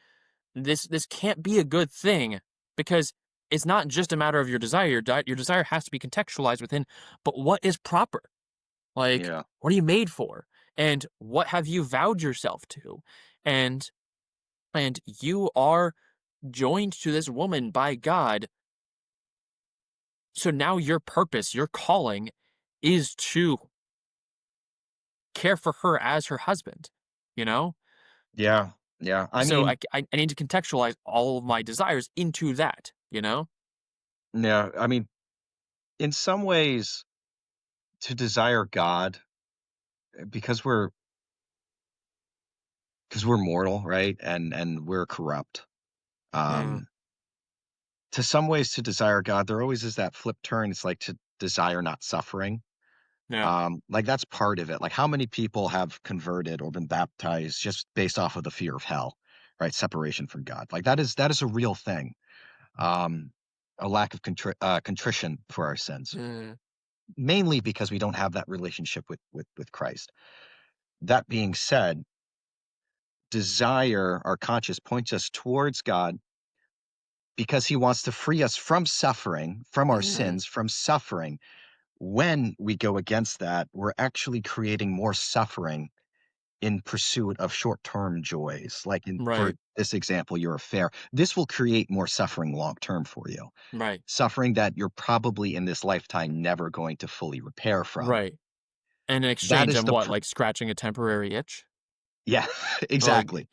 A: this can't be a good thing because it's not just a matter of your desire. Your desire has to be contextualized within, but what is proper? Like,
B: Yeah.
A: what are you made for? And what have you vowed yourself to? And you are joined to this woman by God. So now your purpose, your calling is to care for her as her husband, you know?
B: Yeah. Yeah. I
A: So
B: mean,
A: I need to contextualize all of my desires into that, you know?
B: yeah, I mean, in some ways, to desire God, because we're mortal, right? And we're corrupt.
A: Mm,
B: Um, to some ways to desire God, there always is that flip turn. It's like to desire not suffering.
A: yeah.
B: Like that's part of it. Like how many people have converted or been baptized just based off of the fear of hell, right? Separation from God. Like that is a real thing. Um, a lack of contrition for our sins,
A: Mm,
B: mainly because we don't have that relationship with Christ. That being said, desire, our conscience points us towards God because he wants to free us from suffering, from our
A: mm,
B: sins, from suffering. When we go against that, we're actually creating more suffering in pursuit of short-term joys. Like for
A: right,
B: this example, your affair. This will create more suffering long term for you.
A: right,
B: Suffering that you're probably in this lifetime never going to fully repair from.
A: right. And in
B: That
A: exchange,
B: is
A: I'm
B: the
A: what, like scratching a temporary itch?
B: yeah,
A: Like,
B: exactly.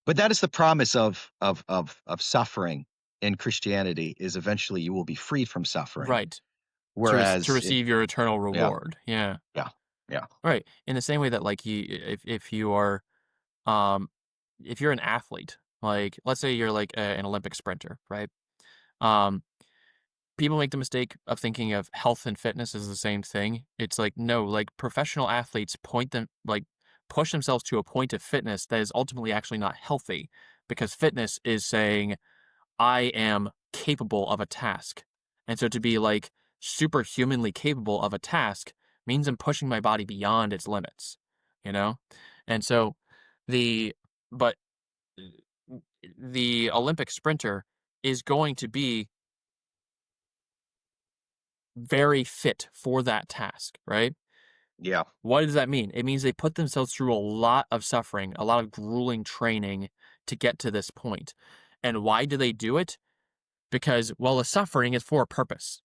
B: But that is the promise of suffering in Christianity is eventually you will be freed from suffering.
A: right. To
B: Whereas it
A: receive your eternal
B: yeah,
A: reward. Yeah.
B: yeah. Yeah.
A: Right. In the same way that like if you are um if you're an athlete, like let's say you're like an Olympic sprinter, right? Um People make the mistake of thinking of health and fitness as the same thing. It's like no, like professional athletes push themselves to a point of fitness that is ultimately actually not healthy because fitness is saying I am capable of a task. And so to be like superhumanly capable of a task means I'm pushing my body beyond its limits, you know? And so the but the Olympic sprinter is going to be very fit for that task, right?
B: Yeah.
A: What does that mean? It means they put themselves through a lot of suffering, a lot of grueling training to get to this point. And why do they do it? Because, well, the suffering is for a purpose.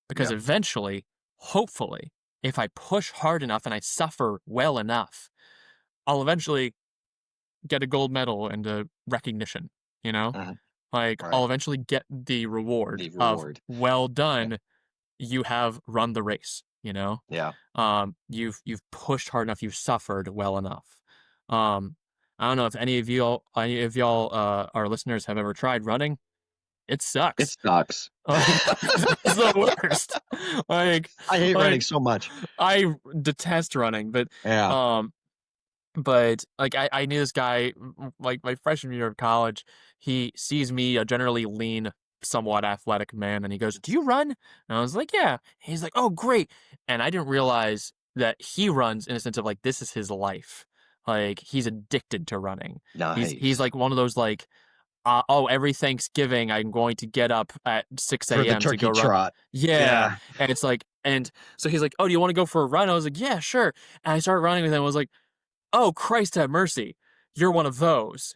A: Because
B: Yeah.
A: eventually, hopefully, if I push hard enough and I suffer well enough, I'll eventually get a gold medal and a recognition, you know?
B: Mhm.
A: Like, I'll
B: Right.
A: eventually get the reward
B: The
A: of,
B: reward.
A: well
B: Yeah.
A: done, you have run the race, you know?
B: Yeah.
A: You've pushed hard enough, you've suffered well enough. Um, I don't know if any of y'all, our listeners have ever tried running. It
B: It
A: sucks.
B: sucks.
A: Like, it's the worst. Like
B: I hate running
A: like,
B: so much.
A: I detest running,
B: Yeah.
A: um, like, I knew this guy, like, my freshman year of college, he sees me, a generally lean, somewhat athletic man, and he goes, "Do you run?" And I was like, "Yeah." He's like, "Oh, great." And I didn't realize that he runs in a sense of, like, this is his life. Like, he's addicted to running. He's
B: Nice.
A: like one of those, like, "Oh, every Thanksgiving, I'm going to get up at 6
B: For the
A: AM to go
B: turkey
A: run."
B: trot.
A: Yeah,
B: Yeah.
A: and it's like and so he's like, "Oh, do you wanna go for a run?" I was like, "Yeah, sure." And I started running with him, I was like, "Oh, Christ have mercy. You're one of those."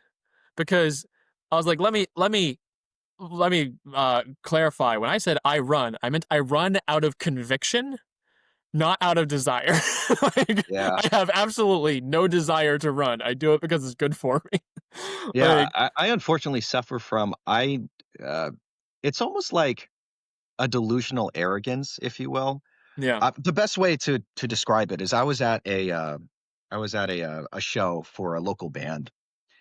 A: Because I was like, let me clarify. When I said I run, I meant I run out of conviction, not out of desire." Like,
B: Yeah.
A: I have absolutely no desire to run. I do it because it's good for me.
B: Yeah.
A: Like
B: I unfortunately suffer from uh it's almost like a delusional arrogance, if you will.
A: yeah,
B: The best way to describe it is I was at a show for a local band,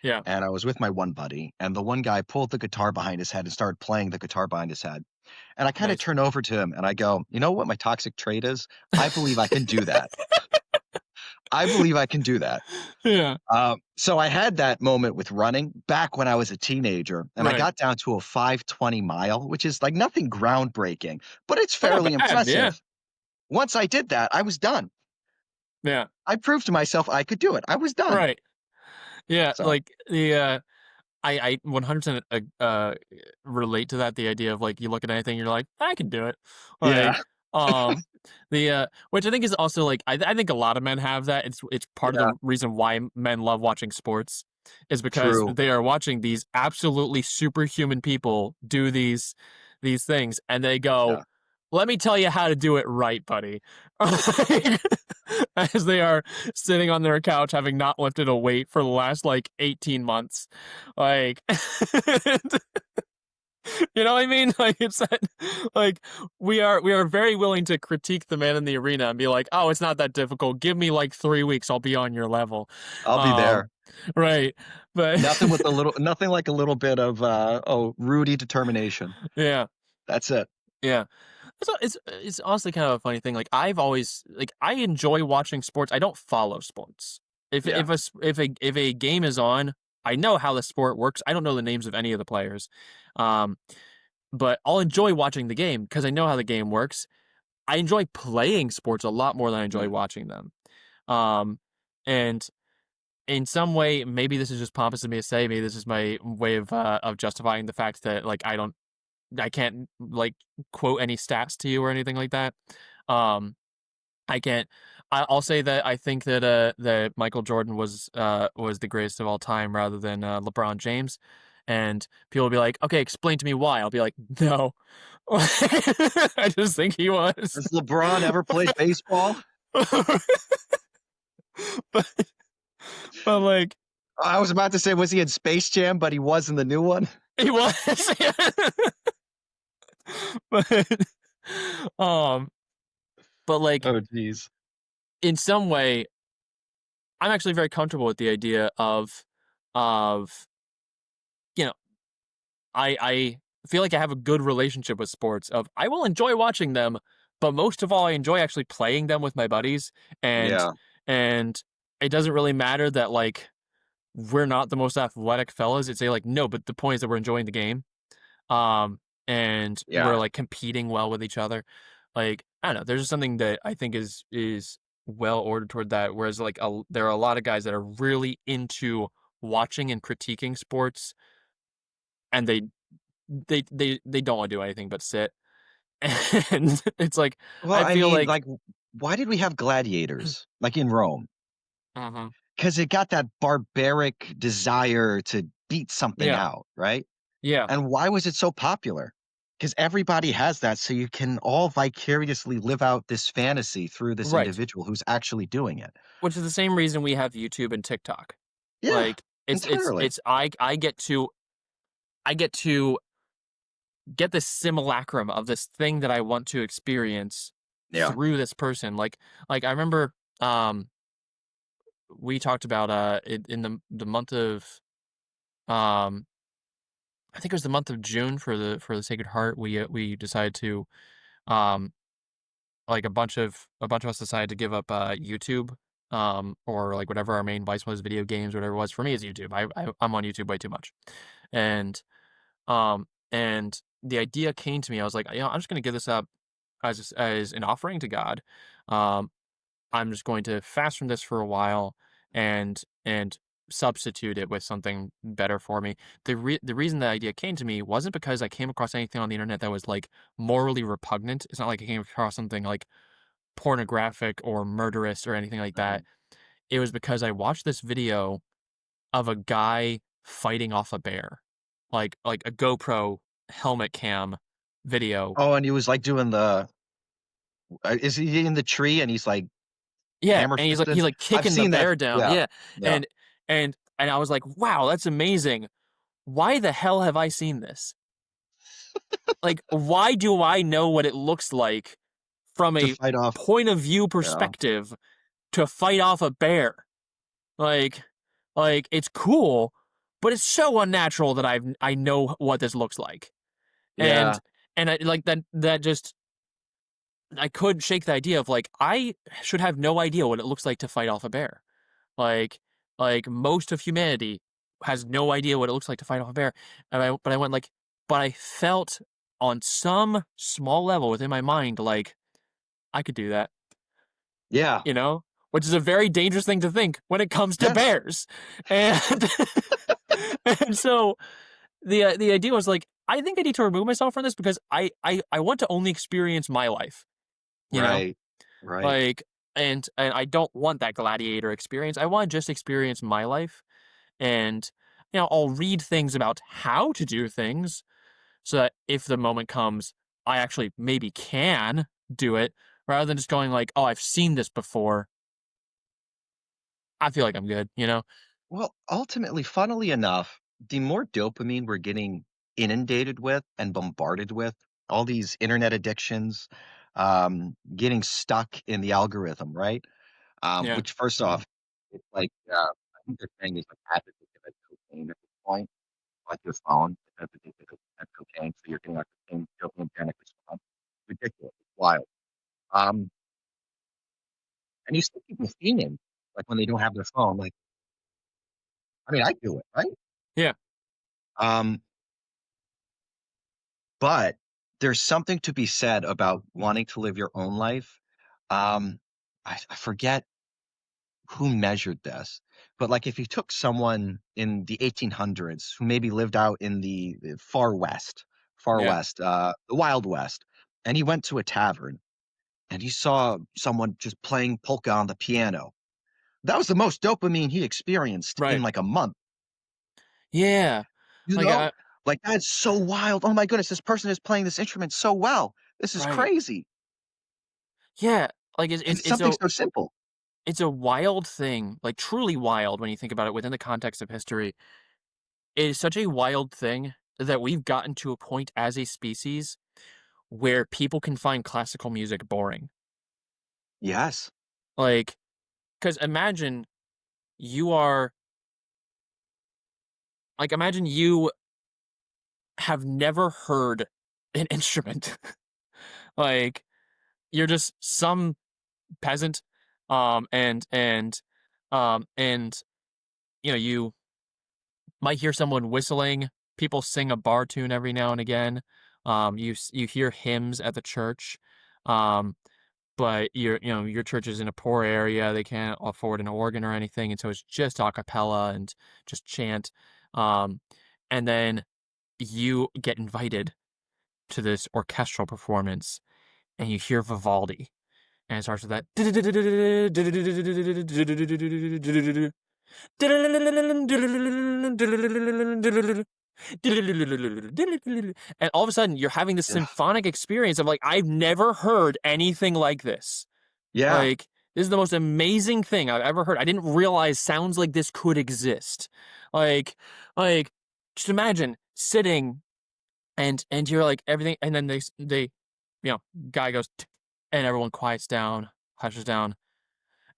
A: yeah,
B: and I was with my one buddy, and the one guy pulled the guitar behind his head and started playing the guitar behind his head. And I kinda
A: nice.
B: turn over to him and I go, "You know what my toxic trait is? I believe I can do that. I believe I can do that."
A: Yeah,
B: So I had that moment with running back when I was a teenager, and I
A: right.
B: got down to a 5:20 mile, which is like nothing groundbreaking, but it's
A: Not
B: fairly
A: bad, yeah,
B: impressive. Once I did that, I was done.
A: yeah,
B: I proved to myself I could do it. I was done.
A: right. Yeah,
B: So,
A: like, I 100% relate to that, the idea of, like, you look at anything, you're like, "I can do it."
B: yeah,
A: Like, um, which I think is also, like I think a lot of men have that. It's part of
B: yeah,
A: the reason why men love watching sports is because
B: true.
A: they are watching these absolutely superhuman people do these things, and they go,
B: Yeah.
A: "Let me tell you how to do it right, buddy." As they are sitting on their couch having not lifted a weight for the last, like, 18 months. Like, you know what I mean? Like, it's that like, we are very willing to critique the man in the arena and be like, "Oh, it's not that difficult. Give me, like, 3 weeks, I'll be on your level."
B: I'll be
A: Um,
B: there.
A: right, but
B: Nothing like a little bit of, Rudy determination.
A: yeah,
B: That's it.
A: yeah. It's honestly kind of a funny thing. Like I've always like I enjoy watching sports. I don't follow sports.
B: Yeah,
A: If a game is on, I know how the sport works. I don't know the names of any of the players, um, but I'll enjoy watching the game because I know how the game works. I enjoy playing sports a lot more than I enjoy
B: mm,
A: watching them. Um, and in some way, maybe this is just pompous of me to say. Maybe this is my way of justifying the fact that like I can't like quote any stats to you or anything like that. Um, I can't. I'll say that I think that Michael Jordan was the greatest of all time rather than LeBron James, and people will be like, "Okay, explain to me why." I'll be like, "No, I just think he was."
B: has LeBron ever played baseball?
A: but but like
B: I was about to say, was he in Space Jam, but he was in the new one?
A: he was, but um, but like
B: Oh, jeez.
A: in some way, I'm actually very comfortable with the idea of you know, I feel like I have a good relationship with sports. Of I will enjoy watching them, but most of all, I enjoy actually playing them with my buddies, and
B: Yeah,
A: and it doesn't really matter that like we're not the most athletic fellas. It's like no, but the point is that we're enjoying the game. Um, and we're
B: yeah.
A: like competing well with each other. Like I don't know, there's just something that I think is well ordered toward that. Whereas like there are a lot of guys that are really into watching and critiquing sports, and they don't want to do anything but sit. And it's like
B: Well,
A: I
B: I
A: feel
B: mean,
A: like,
B: like, why did we have gladiators, like, in Rome?
A: mhm,
B: 'Cause it got that barbaric desire to beat something
A: yeah,
B: out, right?
A: yeah,
B: And why was it so popular? Because everybody has that, so you can all vicariously live out this fantasy through this
A: right.
B: individual who's actually doing it.
A: Which is the same reason we have YouTube and TikTok.
B: Yeah,
A: Like it's
B: entirely.
A: it's I get to get this simulacrum of this thing that I want to experience
B: Yeah.
A: through this person. Like I remember we talked about in the month of um I think it was the month of June for the Sacred Heart. We decided to um like a bunch of us decided to give up YouTube or like whatever our main vice was, video games, whatever it was. For me it's YouTube. I'm on YouTube way too much. And and the idea came to me. I was like, I'm just going to give this up as an offering to God. Um I'm just going to fast from this for a while and substitute it with something better for me. The reason the idea came to me wasn't because I came across anything on the internet that was like morally repugnant. It's not like I came across something like pornographic or murderous or anything like that.
B: Mhm.
A: It was because I watched this video of a guy fighting off a bear. Like a GoPro helmet cam video.
B: Oh, and he was, like, doing the is he in the tree and he's, like,
A: Yeah,
B: hammer
A: and
B: fisted?
A: he's like
B: I've
A: kicking the
B: seen that.
A: bear down.
B: Yeah.
A: Yeah.
B: Yeah.
A: And and I was like, "Wow, that's amazing. Why the hell have I seen this? Like, why do I know what it looks like from
B: To
A: a
B: fight off.
A: point of view
B: Yeah.
A: perspective to fight off a bear? Like like it's cool, but it's so unnatural that I know what this looks like." And
B: Yeah.
A: and I like that just I couldn't shake the idea of like I should have no idea what it looks like to fight off a bear. Like like most of humanity has no idea what it looks like to fight off a bear. But I went like but I felt on some small level within my mind like I could do that,
B: Yeah.
A: you know? Which is a very dangerous thing to think when it comes to
B: Yes.
A: bears. And and so the idea was like I think I need to remove myself from this because I want to only experience my life, you know?
B: Right. Right.
A: Like and I don't want that gladiator experience. I want to just experience my life and I'll read things about how to do things so that if the moment comes, I actually maybe can do it rather than just going like, "Oh, I've seen this before. I feel like I'm good," you know?
B: Well, ultimately, funnily enough, the more dopamine we're getting inundated with and bombarded with, all these internet addictions, getting stuck in the algorithm, right?
A: Yeah.
B: Which first off, it's like I think they're saying is like additive as cocaine at this point, like your phone, it's addictive as cocaine, so you're getting like the same dopamine response. Ridiculous, it's wild. Um, and you see people fiending, like when they don't have their phone. Like, I mean, I do it, right?
A: Yeah.
B: Um, But there's something to be said about wanting to live your own life. Um, I forget who measured this, but, like, if you took someone in the 1800s who maybe lived out in the far
A: Yeah.
B: west, the Wild West, and he went to a tavern and he saw someone just playing polka on the piano. That was the most dopamine he experienced in,
A: Right.
B: like, a month,
A: Yeah.
B: you
A: Like
B: know? Like, that's so wild. "Oh my goodness, this person is playing this instrument so well. This is
A: right.
B: crazy."
A: Yeah. Like
B: And it's something so simple.
A: it's a wild thing, like truly wild when you think about it within the context of history. It is such a wild thing that we've gotten to a point as a species where people can find classical music boring.
B: Yes.
A: Like, because you are, imagine you have never heard an instrument. Like, you're just some peasant, and you might hear someone whistling. People sing a bar tune every now and again. You hear hymns at the church. Um, but your church is in a poor area. They can't afford an organ or anything, and so it's just a cappella and just chant. Um, and then you get invited to this orchestral performance, and you hear Vivaldi, and it starts with that. And all of a sudden, you're having this
B: Ugh.
A: symphonic experience of like, I've never heard anything like this.
B: Yeah.
A: Like, this is the most amazing thing I've ever heard. I didn't realize sounds like this could exist. Like, like, just imagine sitting and you're like everything, and then guy goes, and everyone quiets down, hushes down,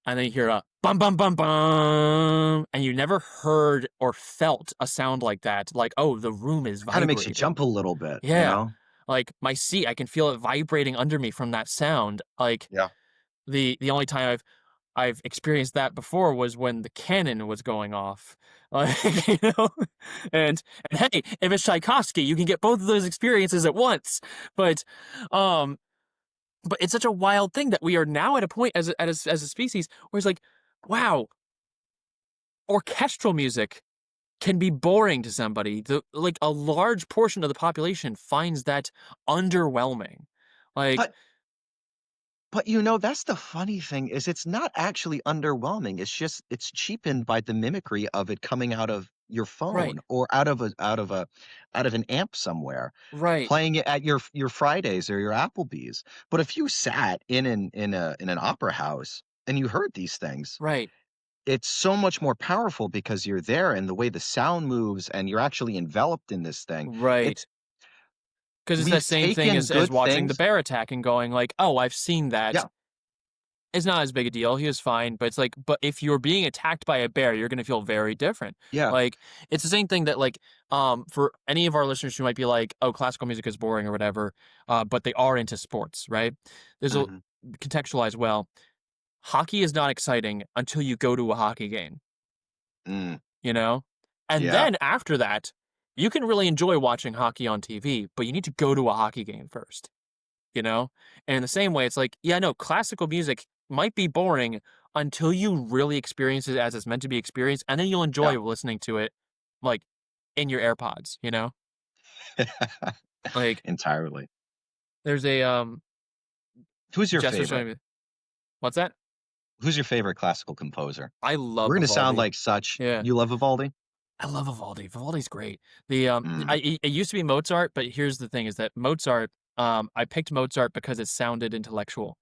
A: and then you hear a bum bum bum bum, and you never heard or felt a sound like that. Like, oh, the room is
B: Kinda makes you
A: vibrating.
B: jump a little bit, you
A: Yeah,
B: know?
A: like my seat, I can feel it vibrating under me from that sound. Like
B: Yeah.
A: the only time I've experienced that before was when the cannon was going off. Like, and hey, if it's Tchaikovsky, you can get both of those experiences at once. But um, but it's such a wild thing that we are now at a point as a species where it's like, wow, orchestral music can be boring to somebody. Like a large portion of the population finds that underwhelming. Like,
B: But that's the funny thing is it's not actually underwhelming. It's just it's cheapened by the mimicry of it coming out of your phone
A: right,
B: or out of an amp somewhere,
A: right,
B: playing it at your Fridays or your Applebee's. But if you sat in an opera house and you heard these things,
A: right,
B: it's so much more powerful because you're there and the way the sound moves and you're actually enveloped in this thing. It's
A: right. Because it's that
B: we've
A: same thing
B: taken
A: as
B: good
A: watching the
B: things.
A: bear attack and going like, "Oh, I've seen that.
B: Yeah,
A: It's not as big a deal. He was fine." But it's like, but if you're being attacked by a bear, you're gonna feel very different.
B: yeah.
A: Like, it's the same thing that like, for any of our listeners who might be like, "Oh, classical music is boring" or whatever, but they are into sports, right? There's a
B: Mhm.
A: contextualize well. Hockey is not exciting until you go to a hockey game,
B: Mm,
A: you know? And
B: yeah,
A: then after that, you can really enjoy watching hockey on TV, but you need to go to a hockey game first. You know? And in the same way, it's like, yeah, no, classical music might be boring until you really experience it as it's meant to be experienced, and then you'll
B: yeah.
A: enjoy listening to it, like, in your AirPods, you know? Like,
B: Entirely.
A: there's a,
B: Who's your
A: Jess was
B: favorite?
A: showing me what's that?
B: Who's your favorite classical composer?
A: I love
B: We're gonna sound
A: Vivaldi.
B: like such
A: Yeah.
B: you love Vivaldi?
A: I love Vivaldi. Vivaldi's great. The
B: Mm.
A: it used to be Mozart, but here's the thing: is that Mozart, I picked Mozart because it sounded intellectual.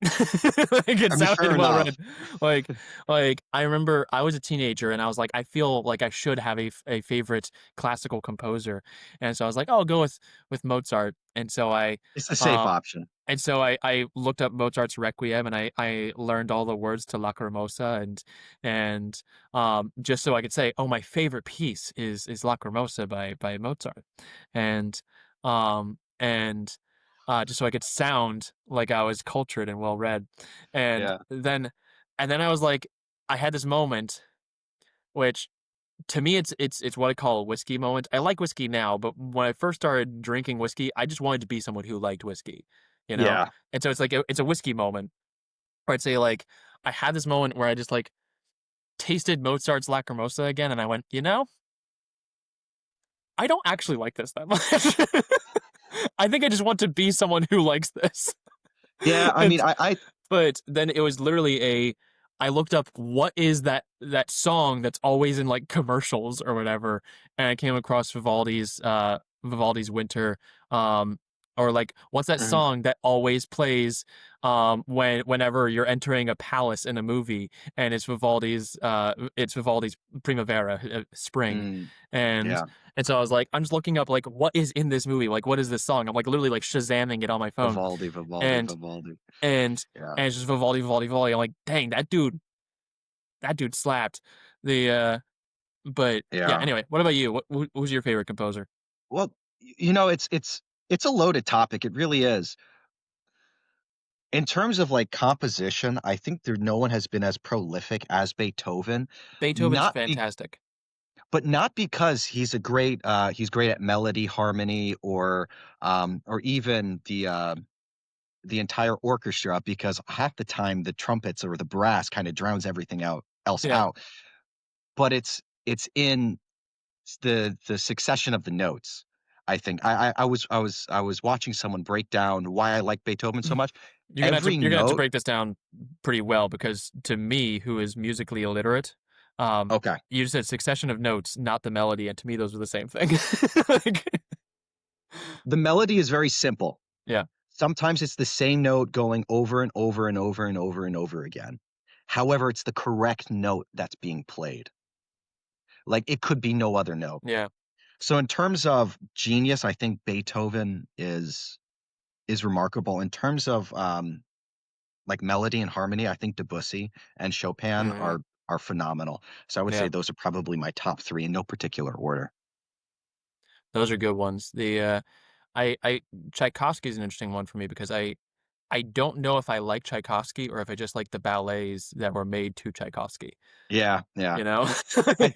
A: Like it
B: I mean,
A: sounded
B: fair
A: well
B: enough.
A: read. Like I remember I was a teenager and I was like, I feel like I should have a favorite classical composer, and so I was like, oh, I'll go with Mozart,
B: It's a safe
A: uh,
B: option.
A: I looked up Mozart's Requiem and I learned all the words to Lacrimosa and just so I could say, oh, my favorite piece is Lacrimosa by Mozart, and just so I could sound like I was cultured and well read, and
B: Yeah.
A: then I was like, I had this moment which to me it's what I call a whiskey moment. I like whiskey now, but when I first started drinking whiskey, I just wanted to be someone who liked whiskey, you know?
B: Yeah.
A: And so it's like it's a whiskey moment. Or I'd say like I had this moment where I just like tasted Mozart's Lacrimosa again and I went, you know, I don't actually like this that much. I think I just want to be someone who likes this.
B: Yeah, I mean,
A: And
B: I
A: but then it was literally I looked up what is that song that's always in like commercials or whatever, and I came across Vivaldi's Winter. Um, Or like, what's that
B: Mhm.
A: song that always plays whenever you're entering a palace in a movie, and it's Vivaldi's Primavera, spring.
B: Mm,
A: And
B: yeah.
A: so I was like, I'm just looking up like what is in this movie? Like what is this song? I'm like literally like Shazamming it on my phone.
B: Vivaldi, Vivaldi,
A: And
B: Vivaldi.
A: and
B: Yeah.
A: and it's just Vivaldi, Vivaldi, Vivaldi. I'm like, dang, that dude slapped. The but yeah,
B: Yeah.
A: anyway, what about you? Who's your favorite composer?
B: Well, it's a loaded topic, it really is. In terms of, like, composition, I think there no one has been as prolific as Beethoven,
A: Beethoven's
B: not be
A: fantastic.
B: but not because he's great at melody, harmony, or even the entire orchestra, because half the time the trumpets or the brass kinda drowns everything else
A: Yeah.
B: out, but it's in the succession of the notes, I think. I was watching someone break down why I like Beethoven so much. Every
A: You're gonna have to
B: note.
A: break this down pretty well because to me, who is musically illiterate,
B: Okay.
A: you said succession of notes, not the melody, and to me those are the same thing. Like,
B: The melody is very simple.
A: yeah,
B: Sometimes it's the same note going over and over and over and over and over again. However, it's the correct note that's being played. Like, it could be no other note.
A: yeah,
B: So in terms of genius, I think Beethoven is remarkable. In terms of, like, melody and harmony, I think Debussy and Chopin
A: hmm,
B: are phenomenal. So I would say
A: yeah.
B: those are probably my top 3 in no particular order.
A: Those are good ones. I Tchaikovsky is an interesting one for me because I don't know if I like Tchaikovsky or if I just like the ballets that were made to Tchaikovsky.
B: Yeah, yeah.
A: You know?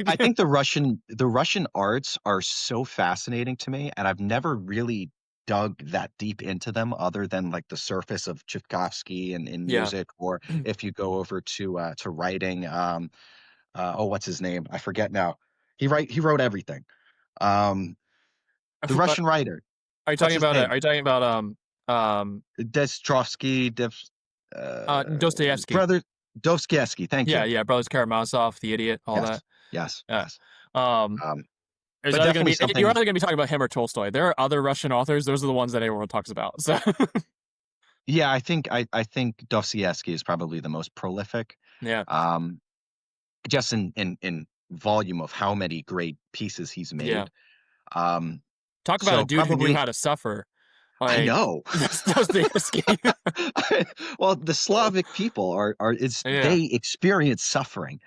B: I think the Russian arts are so fascinating to me, and I've never really dug that deep into them other than, like, the surface of Tchaikovsky in
A: Yeah.
B: music, or if you go over to writing, oh, what's his name? I forget now. He wrote everything. Um, the
A: Who-
B: Russian writer,
A: Are you
B: what's
A: talking
B: his
A: about?
B: name?
A: Are you talking about um
B: Dostrovsky,
A: Dostoevsky?
B: brother Dostoevsky, thank
A: Yeah,
B: you.
A: yeah, Brothers Karamazov, The Idiot, all that.
B: Yes, yes,
A: Yeah.
B: yes.
A: Um,
B: Um,
A: there's
B: but
A: either gonna
B: definitely
A: be you're
B: something.
A: either gonna be talking about him or Tolstoy. There are other Russian authors. Those are the ones that everyone talks about. So
B: Yeah, I think Dostoevsky is probably the most prolific,
A: yeah,
B: um, just in volume of how many great pieces he's
A: yeah.
B: made. Um,
A: Talk about a
B: so
A: dude who knew
B: probably
A: how to suffer.
B: I
A: Like
B: know.
A: that's Dostoevsky.
B: Well, the Slavic people are it's
A: Yeah,
B: they experience suffering.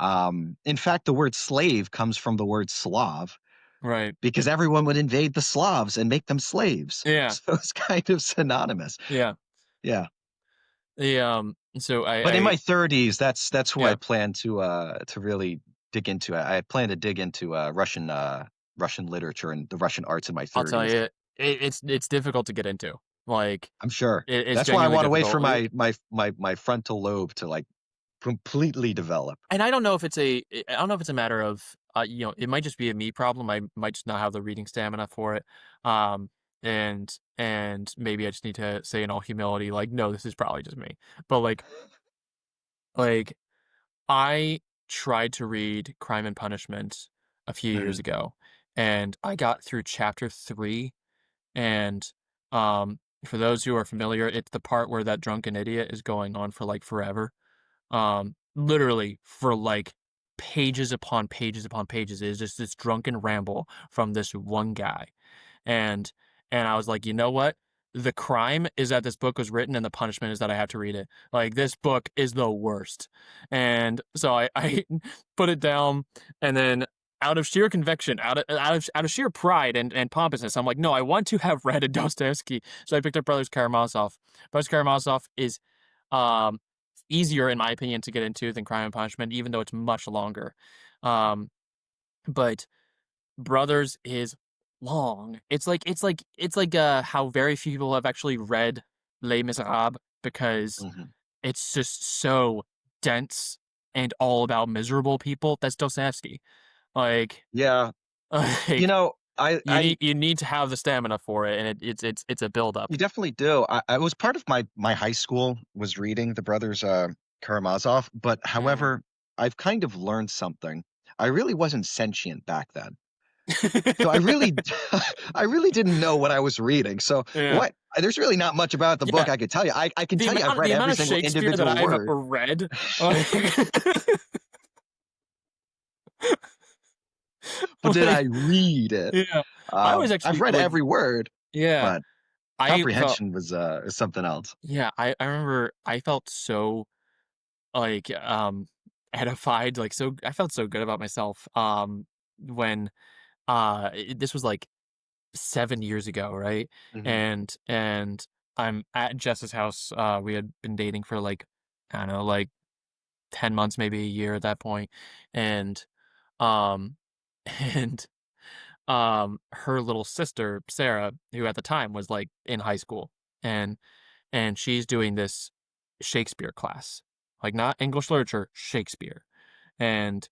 B: In fact, the word slave comes from the word Slav,
A: right.
B: because everyone would invade the Slavs and make them slaves.
A: Yeah,
B: So it's kind of synonymous.
A: yeah.
B: Yeah.
A: So
B: But in
A: I
B: my 30s, that's who I
A: yeah.
B: plan to really dig into. I plan to dig into, Russian literature and the Russian arts in my
A: I'll tell
B: 30s.
A: you, it's difficult to get into. Like
B: I'm sure.
A: it's
B: That's why I
A: genuinely
B: wanna wait
A: difficult.
B: for my frontal lobe to, like, completely develop.
A: And I don't know if it's I don't know if it's a matter of, it might just be a me problem. I might just not have the reading stamina for it. Um, and maybe I just need to say in all humility, like, no, this is probably just me. But like I tried to read Crime and Punishment a few years
B: Mhm,
A: ago, and I got through chapter 3, and for those who are familiar, it's the part where that drunken idiot is going on for like forever, literally for like pages upon pages upon pages. It's just this drunken ramble from this one guy. And I was like, you know what? The crime is that this book was written and the punishment is that I have to read it. Like this book is the worst. And so I put it down and then out of sheer conviction, out of sheer pride and pompousness, I'm like, no, I want to have read a Dostoevsky. So I picked up Brothers Karamazov. Brothers Karamazov is um easier in my opinion to get into than Crime and Punishment, even though it's much longer. Um, but Brothers is long. It's like how very few people have actually read Les Miserables because
B: mhm.
A: it's just so dense and all about miserable people. That's Dostoevsky. Like,
B: Yeah. You
A: like
B: know,
A: you need to have the stamina for it, and it's a build up.
B: you definitely do. I was part of my high school was reading the brothers, Karamazov, but
A: Mm,
B: however, I've kind of learned something. I really wasn't sentient back then. So I really I really didn't know what I was reading. So
A: Yeah.
B: what there's really not much about the book
A: Yeah.
B: I could tell you. I can
A: The
B: tell you I've
A: amount
B: read
A: the
B: every
A: amount of
B: single
A: Shakespeare that
B: individual
A: I've
B: word.
A: read, like
B: But did I
A: like,
B: read it?
A: yeah. I was
B: I've
A: actually,
B: read
A: like,
B: every word,
A: yeah.
B: but
A: I felt
B: comprehension was, is something else.
A: yeah, I remember I felt so, like, edified, like, so I felt so good about myself, when, this was, like, 7 years ago, right?
B: Mhm.
A: And I'm at Jess's house, we had been dating for, like, I don't know, like, 10 months, maybe a year at that point, and, um, and, her little sister, Sarah, who at the time was, like, in high school, and she's doing this Shakespeare class, like, not English literature, Shakespeare, and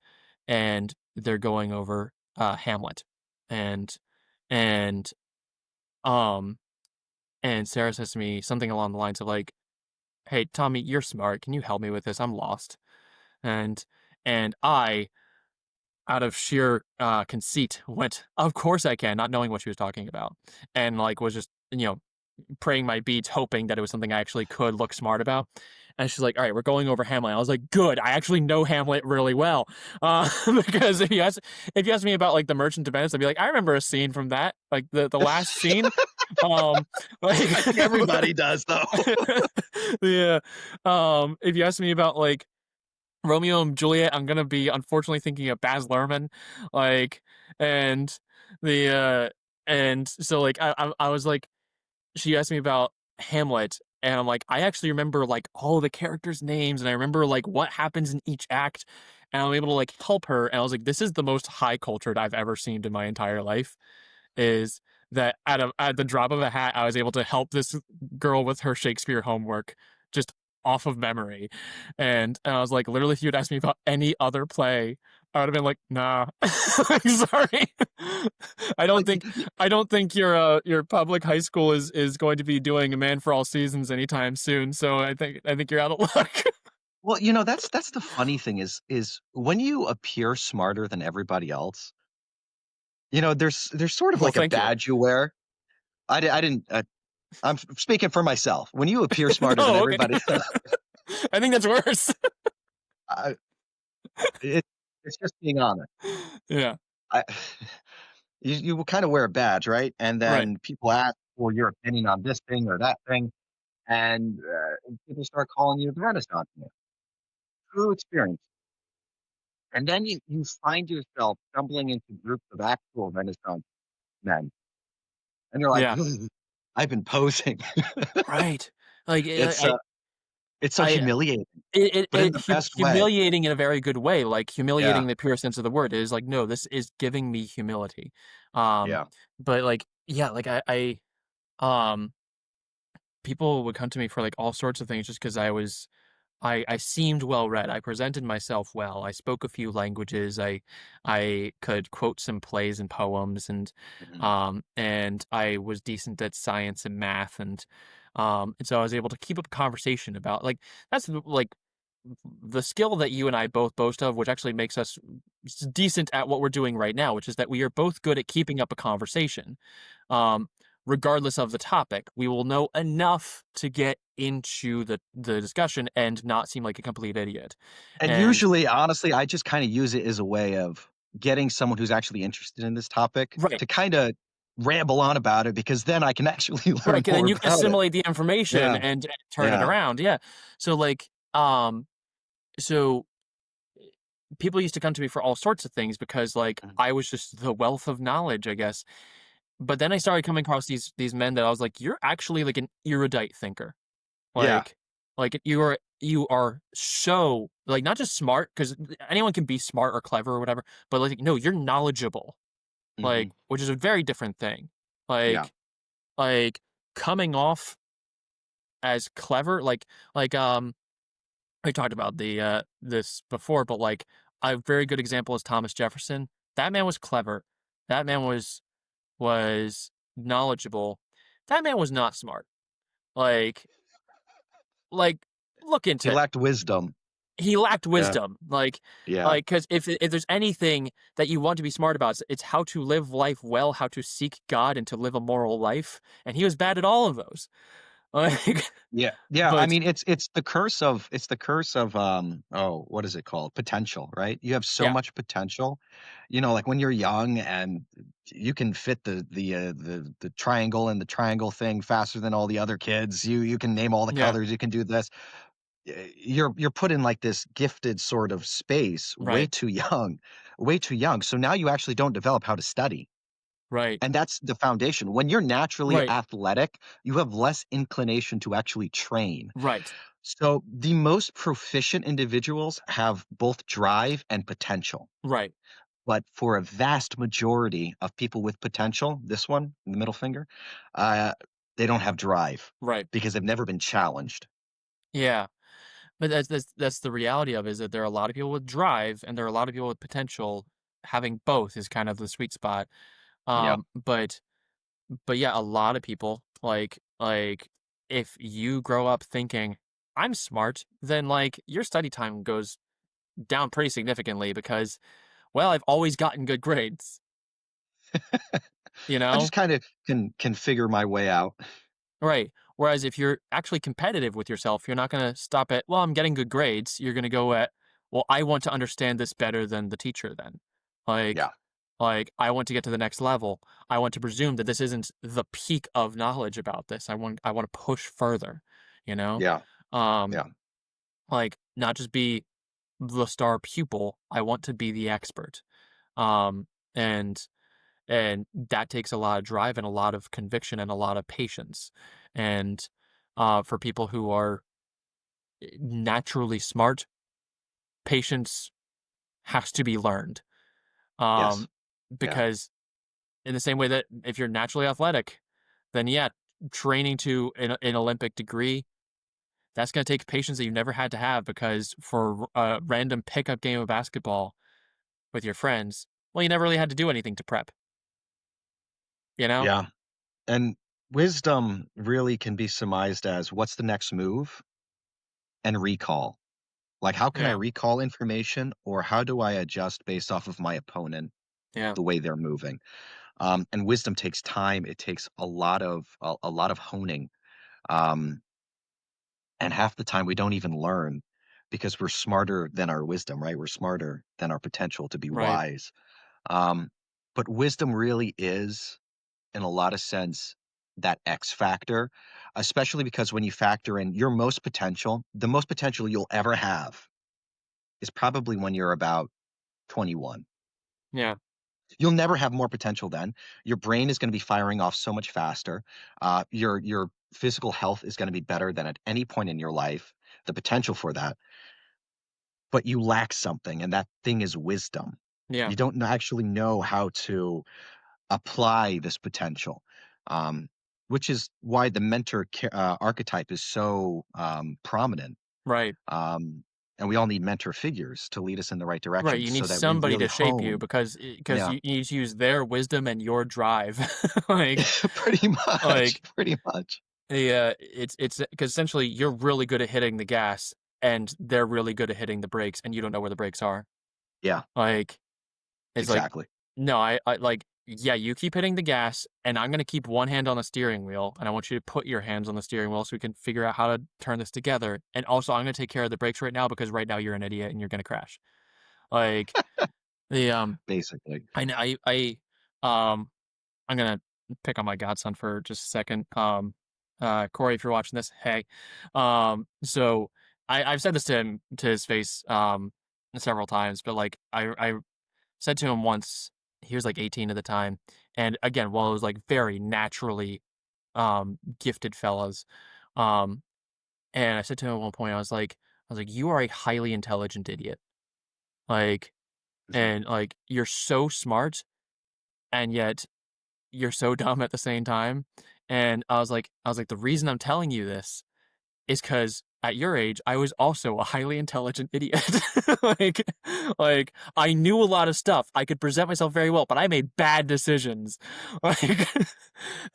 A: they're going over, Hamlet, and and, um and Sarah says to me something along the lines of, like, "Hey, Tommy, you're smart. Can you help me with this? I'm lost." And I, out of sheer, conceit, went, "Of course I can," not knowing what she was talking about, and, like, was just, praying my beads, hoping that it was something I actually could look smart about. And she's like, "All right, we're going over Hamlet." I was like, "Good. I actually know Hamlet really well." Because if you ask me about like the Merchant of Venice, I'd be like, "I remember a scene from that, like the last scene." Um, like
B: I think everybody does, though.
A: yeah. If you ask me about like Romeo and Juliet, I'm gonna be unfortunately thinking of Baz Luhrmann, like, and the and so like I was like she asked me about Hamlet, and I'm like, I actually remember like all the characters' names, and I remember like what happens in each act, and I'm able to like help her. And I was like, this is the most high cultured I've ever seemed in my entire life. Is that at the drop of a hat, I was able to help this girl with her Shakespeare homework just off of memory, and I was like, literally, if you'd asked me about any other play, I would have been like, nah, like, sorry. I
B: Well,
A: don't think I don't think your public high school is going to be doing a Man for All Seasons anytime soon. So I think you're out of luck.
B: that's the funny thing is when you appear smarter than everybody else, there's sort of
A: Well,
B: like a
A: thank you.
B: badge you wear. I didn't, speaking for myself. When you appear smarter than
A: Oh, okay.
B: everybody,
A: I think that's worse.
B: I it it's just being honest.
A: Yeah.
B: I you will kinda wear a badge, right? And
A: Right.
B: then people ask for your opinion on this thing or that thing, and, people start calling you the Renaissance man. True experience. And then you find yourself stumbling into groups of actual Renaissance men, and you're like,
A: Yeah.
B: "I've been posing."
A: Right. Like
B: It's, it's so
A: I
B: humiliating, but in
A: it
B: the best way.
A: humiliating in a very good way, like humiliating
B: Yeah,
A: in the pure sense of the word. It is like, no, this is giving me humility. Um,
B: yeah.
A: but like, yeah, like um, people would come to me for like all sorts of things just because I seemed well read. I presented myself well. I spoke a few languages. I could quote some plays and poems,
B: Mhm.
A: and I was decent at science and math, and so I was able to keep up a conversation about like that's like the skill that you and I both boast of, which actually makes us decent at what we're doing right now, which is that we are both good at keeping up a conversation. Um, Regardless of the topic, we will know enough to get into the discussion and not seem like a complete idiot.
B: And
A: And
B: usually, honestly, I just kinda use it as a way of getting someone who's actually interested in this topic
A: right,
B: to kinda ramble on about it because then I can actually
A: right,
B: learn
A: and
B: more
A: then you can
B: about it.
A: assimilate the information
B: Yeah,
A: and turn it
B: yeah.
A: around. Yeah. So like, so people used to come to me for all sorts of things because like
B: Mhm.
A: I was just the wealth of knowledge, I guess. But then I started coming across these men that I was like, you're actually like an erudite thinker.
B: Yeah.
A: Like you are so like not just smart because anyone can be smart or clever or whatever, but like no, you're knowledgeable. Like
B: Mhm.
A: which is a very different thing.
B: Yeah.
A: Like coming off as clever, like I talked about the this before, but like a very good example is Thomas Jefferson. That man was clever. That man was knowledgeable. That man was not smart. Like like look
B: He
A: into
B: lacked wisdom.
A: he lacked
B: Yeah,
A: wisdom.
B: yeah,
A: Because if there's anything that you want to be smart about, it's how to live life well, how to seek God, and to live a moral life. And he was bad at all of those. Like,
B: yeah, yeah. I
A: but
B: mean, it's the curse of oh, what is it called? Potential, right? You have so
A: yeah,
B: much potential. You know, like when you're young and you can fit the triangle and the triangle thing faster than all the other kids. You can name all the
A: yeah,
B: colors. You can do this. You're put in like this gifted sort of space
A: right,
B: way too young. So now you actually don't develop how to study.
A: right,
B: And that's the foundation. When you're naturally
A: right,
B: athletic, you have less inclination to actually train.
A: right,
B: So the most proficient individuals have both drive and potential.
A: right,
B: But for a vast majority of people with potential, this one, the middle finger, uh, they don't have drive
A: right.
B: because they've never been challenged.
A: Yeah. But that's the reality of it, is that there are a lot of people with drive and there are a lot of people with potential. Having both is kind of the sweet spot.
B: Yeah.
A: Um, but but yeah, a lot of people like if you grow up thinking I'm smart, then like your study time goes down pretty significantly because, well, I've always gotten good grades, you
B: I
A: know?
B: just kind of can figure my way out.
A: Right. Whereas if you're actually competitive with yourself, you're not going to stop at, well, I'm getting good grades. You're going to go at, well, I want to understand this better than the teacher then. Like,
B: Yeah.
A: I want to get to the next level. I want to presume that this isn't the peak of knowledge about this. I want to push further, you know?
B: Yeah.
A: Um,
B: Yeah.
A: not just be the star pupil. I want to be the expert. Um, and and that takes a lot of drive and a lot of conviction and a lot of patience. And for people who are naturally smart, patience has to be learned.
B: Yes.
A: Um,
B: Yeah.
A: because in the same way that if you're naturally athletic, then yeah, training to an Olympic degree, that's going to take patience that you never had to have, because for a random pickup game of basketball with your friends, well, you never really had to do anything to prep, you know?
B: Yeah. And wisdom really can be surmised as what's the next move and recall. Like, how can I
A: Yeah.
B: recall information or how do I adjust based off of my opponent,
A: Yeah.
B: the way they're moving? And wisdom takes time. It takes a lot of honing. Um, and half the time we don't even learn because we're smarter than our wisdom, right? We're smarter than our potential to be
A: Right.
B: wise. Um, but wisdom really is, in a lot of sense, that X factor, especially because when you factor in your most potential, the most potential you'll ever have is probably when you're about 21.
A: Yeah.
B: You'll never have more potential then. Your brain is going to be firing off so much faster. Your physical health is going to be better than at any point in your life. The potential for that, but you lack something, and that thing is wisdom.
A: Yeah.
B: You don't actually know how to apply this potential, um, which is why the archetype is so prominent.
A: Right.
B: Um, and we all need mentor figures to lead us in the right
A: Right,
B: direction
A: you need
B: so that we
A: somebody
B: really
A: to shape you,
B: hone.
A: because
B: Yeah,
A: you need to use their wisdom and your drive. Like
B: pretty much,
A: like,
B: pretty much.
A: it's because essentially you're really good at hitting the gas and they're really good at hitting the brakes, and you don't know where the brakes are.
B: Yeah,
A: Like, it's like,
B: exactly.
A: "No, I like, yeah, you keep hitting the gas, and I'm gonna keep one hand on the steering wheel, and I want you to put your hands on the steering wheel so we can figure out how to turn this together, and also, I'm gonna take care of the brakes right now because right now you're an idiot and you're gonna crash." Like, the,
B: Basically.
A: I I'm gonna pick on my godson for just a second. Corey, if you're watching this, hey. So I've said this to him to his face several times, but like I said to him once, he was like 18 at the time, and again, while it was like very naturally gifted fellas, um, and I said to him at one point, I was like, you are a highly intelligent idiot, like,
B: Mhm.
A: and like you're so smart, and yet you're so dumb at the same time. And I was like, the reason I'm telling you this is because at your age, I was also a highly intelligent idiot. like, like I knew a lot of stuff. I could present myself very well, but I made bad decisions. Like,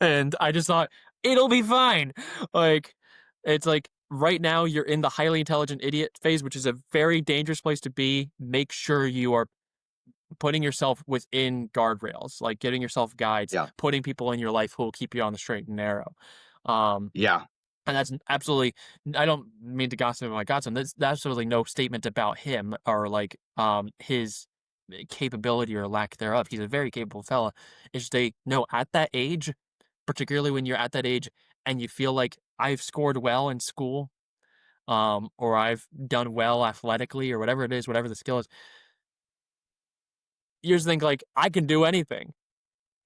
A: and I just thought it'll be fine. Like, it's like right now you're in the highly intelligent idiot phase, which is a very dangerous place to be. Make sure you are putting yourself within guardrails, like getting yourself guides,
B: Yeah.
A: putting people in your life who will keep you on the straight and narrow. Um,
B: Yeah.
A: and that's absolutely, I don't mean to gossip about my godson. That's absolutely no statement about him or like his capability or lack thereof. He's a very capable fella. It's just they no at that age, particularly when you're at that age and you feel like I've scored well in school, or I've done well athletically or whatever it is, whatever the skill is, you just think like I can do anything.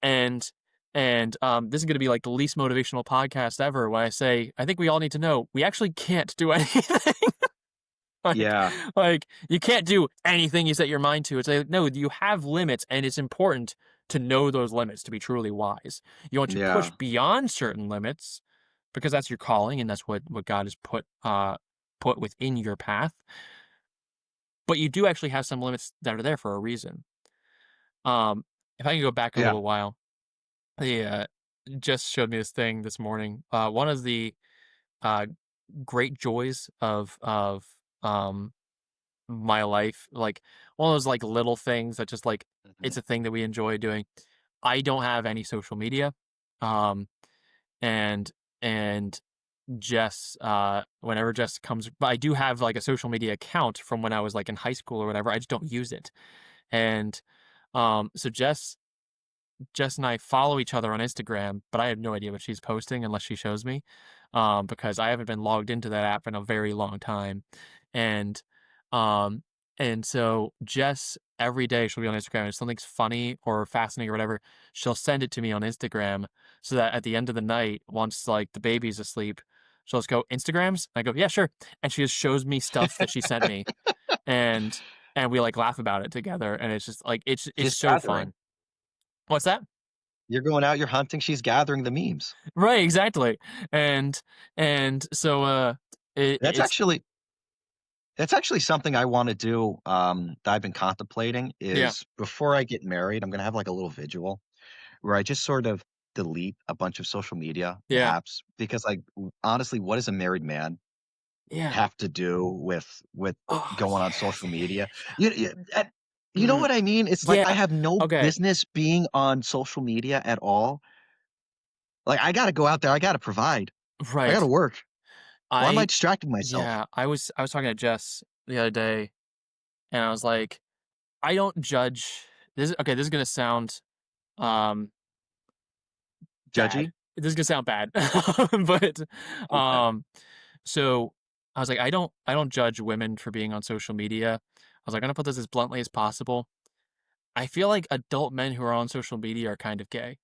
A: And this is gonna be like the least motivational podcast ever when I say I think we all need to know we actually can't do anything. like
B: Yeah.
A: you can't do anything you set your mind to. It's like no, you have limits and it's important to know those limits to be truly wise. You want to push
B: Yeah.
A: beyond certain limits because that's your calling and that's what God has put within your path. But you do actually have some limits that are there for a reason. If I can go back a
B: Yeah.
A: little while, he just showed me this thing this morning. One of the uh, great joys of um, my life, like one of those like little things that just like
B: Mhm.
A: it's a thing that we enjoy doing. I don't have any social media, um, and and Jess, whenever Jess comes, but I do have like a social media account from when I was like in high school or whatever. I just don't use it, and so Jess and I follow each other on Instagram, but I have no idea what she's posting unless she shows me, because I haven't been logged into that app in a very long time, and um, so Jess every day she'll be on Instagram. If something's funny or fascinating or whatever, she'll send it to me on Instagram, so that at the end of the night, once like the baby's asleep, she'll just go Instagrams. I go, yeah, sure, and she just shows me stuff that she sent me, and we like laugh about it together, and it's just like it's
B: She's
A: so
B: gathering.
A: fun. What's that?
B: You're going out, you're hunting, she's gathering the memes.
A: Right, exactly. And so
B: That's
A: it's
B: actually that's actually something I wanna do, that I've been contemplating
A: yeah.
B: is before I get married, I'm gonna have, like, a little vigil where I just sort of delete a bunch of social media
A: Yeah.
B: apps because, like, honestly, what does a married man
A: Yeah.
B: have to do with
A: Oh,
B: going on
A: yes,
B: social
A: yeah,
B: media?
A: yeah,
B: You know
A: Mhm.
B: what I mean? It's like I
A: Yeah.
B: have no
A: Okay.
B: business being on social media at all. Like, I gotta go out there, I gotta provide, I gotta
A: Right.
B: work. Why am I
A: I
B: distracting myself?
A: yeah, I was talking to Jess the other day, and I was like, I don't judge this is gonna sound, um, bad.
B: Judgy?
A: This is gonna sound bad. But,
B: Okay.
A: um, so I was like, I don't judge women for being on social media. I was like, "I'm gonna put this as bluntly as possible." I feel like adult men who are on social media are kind of gay.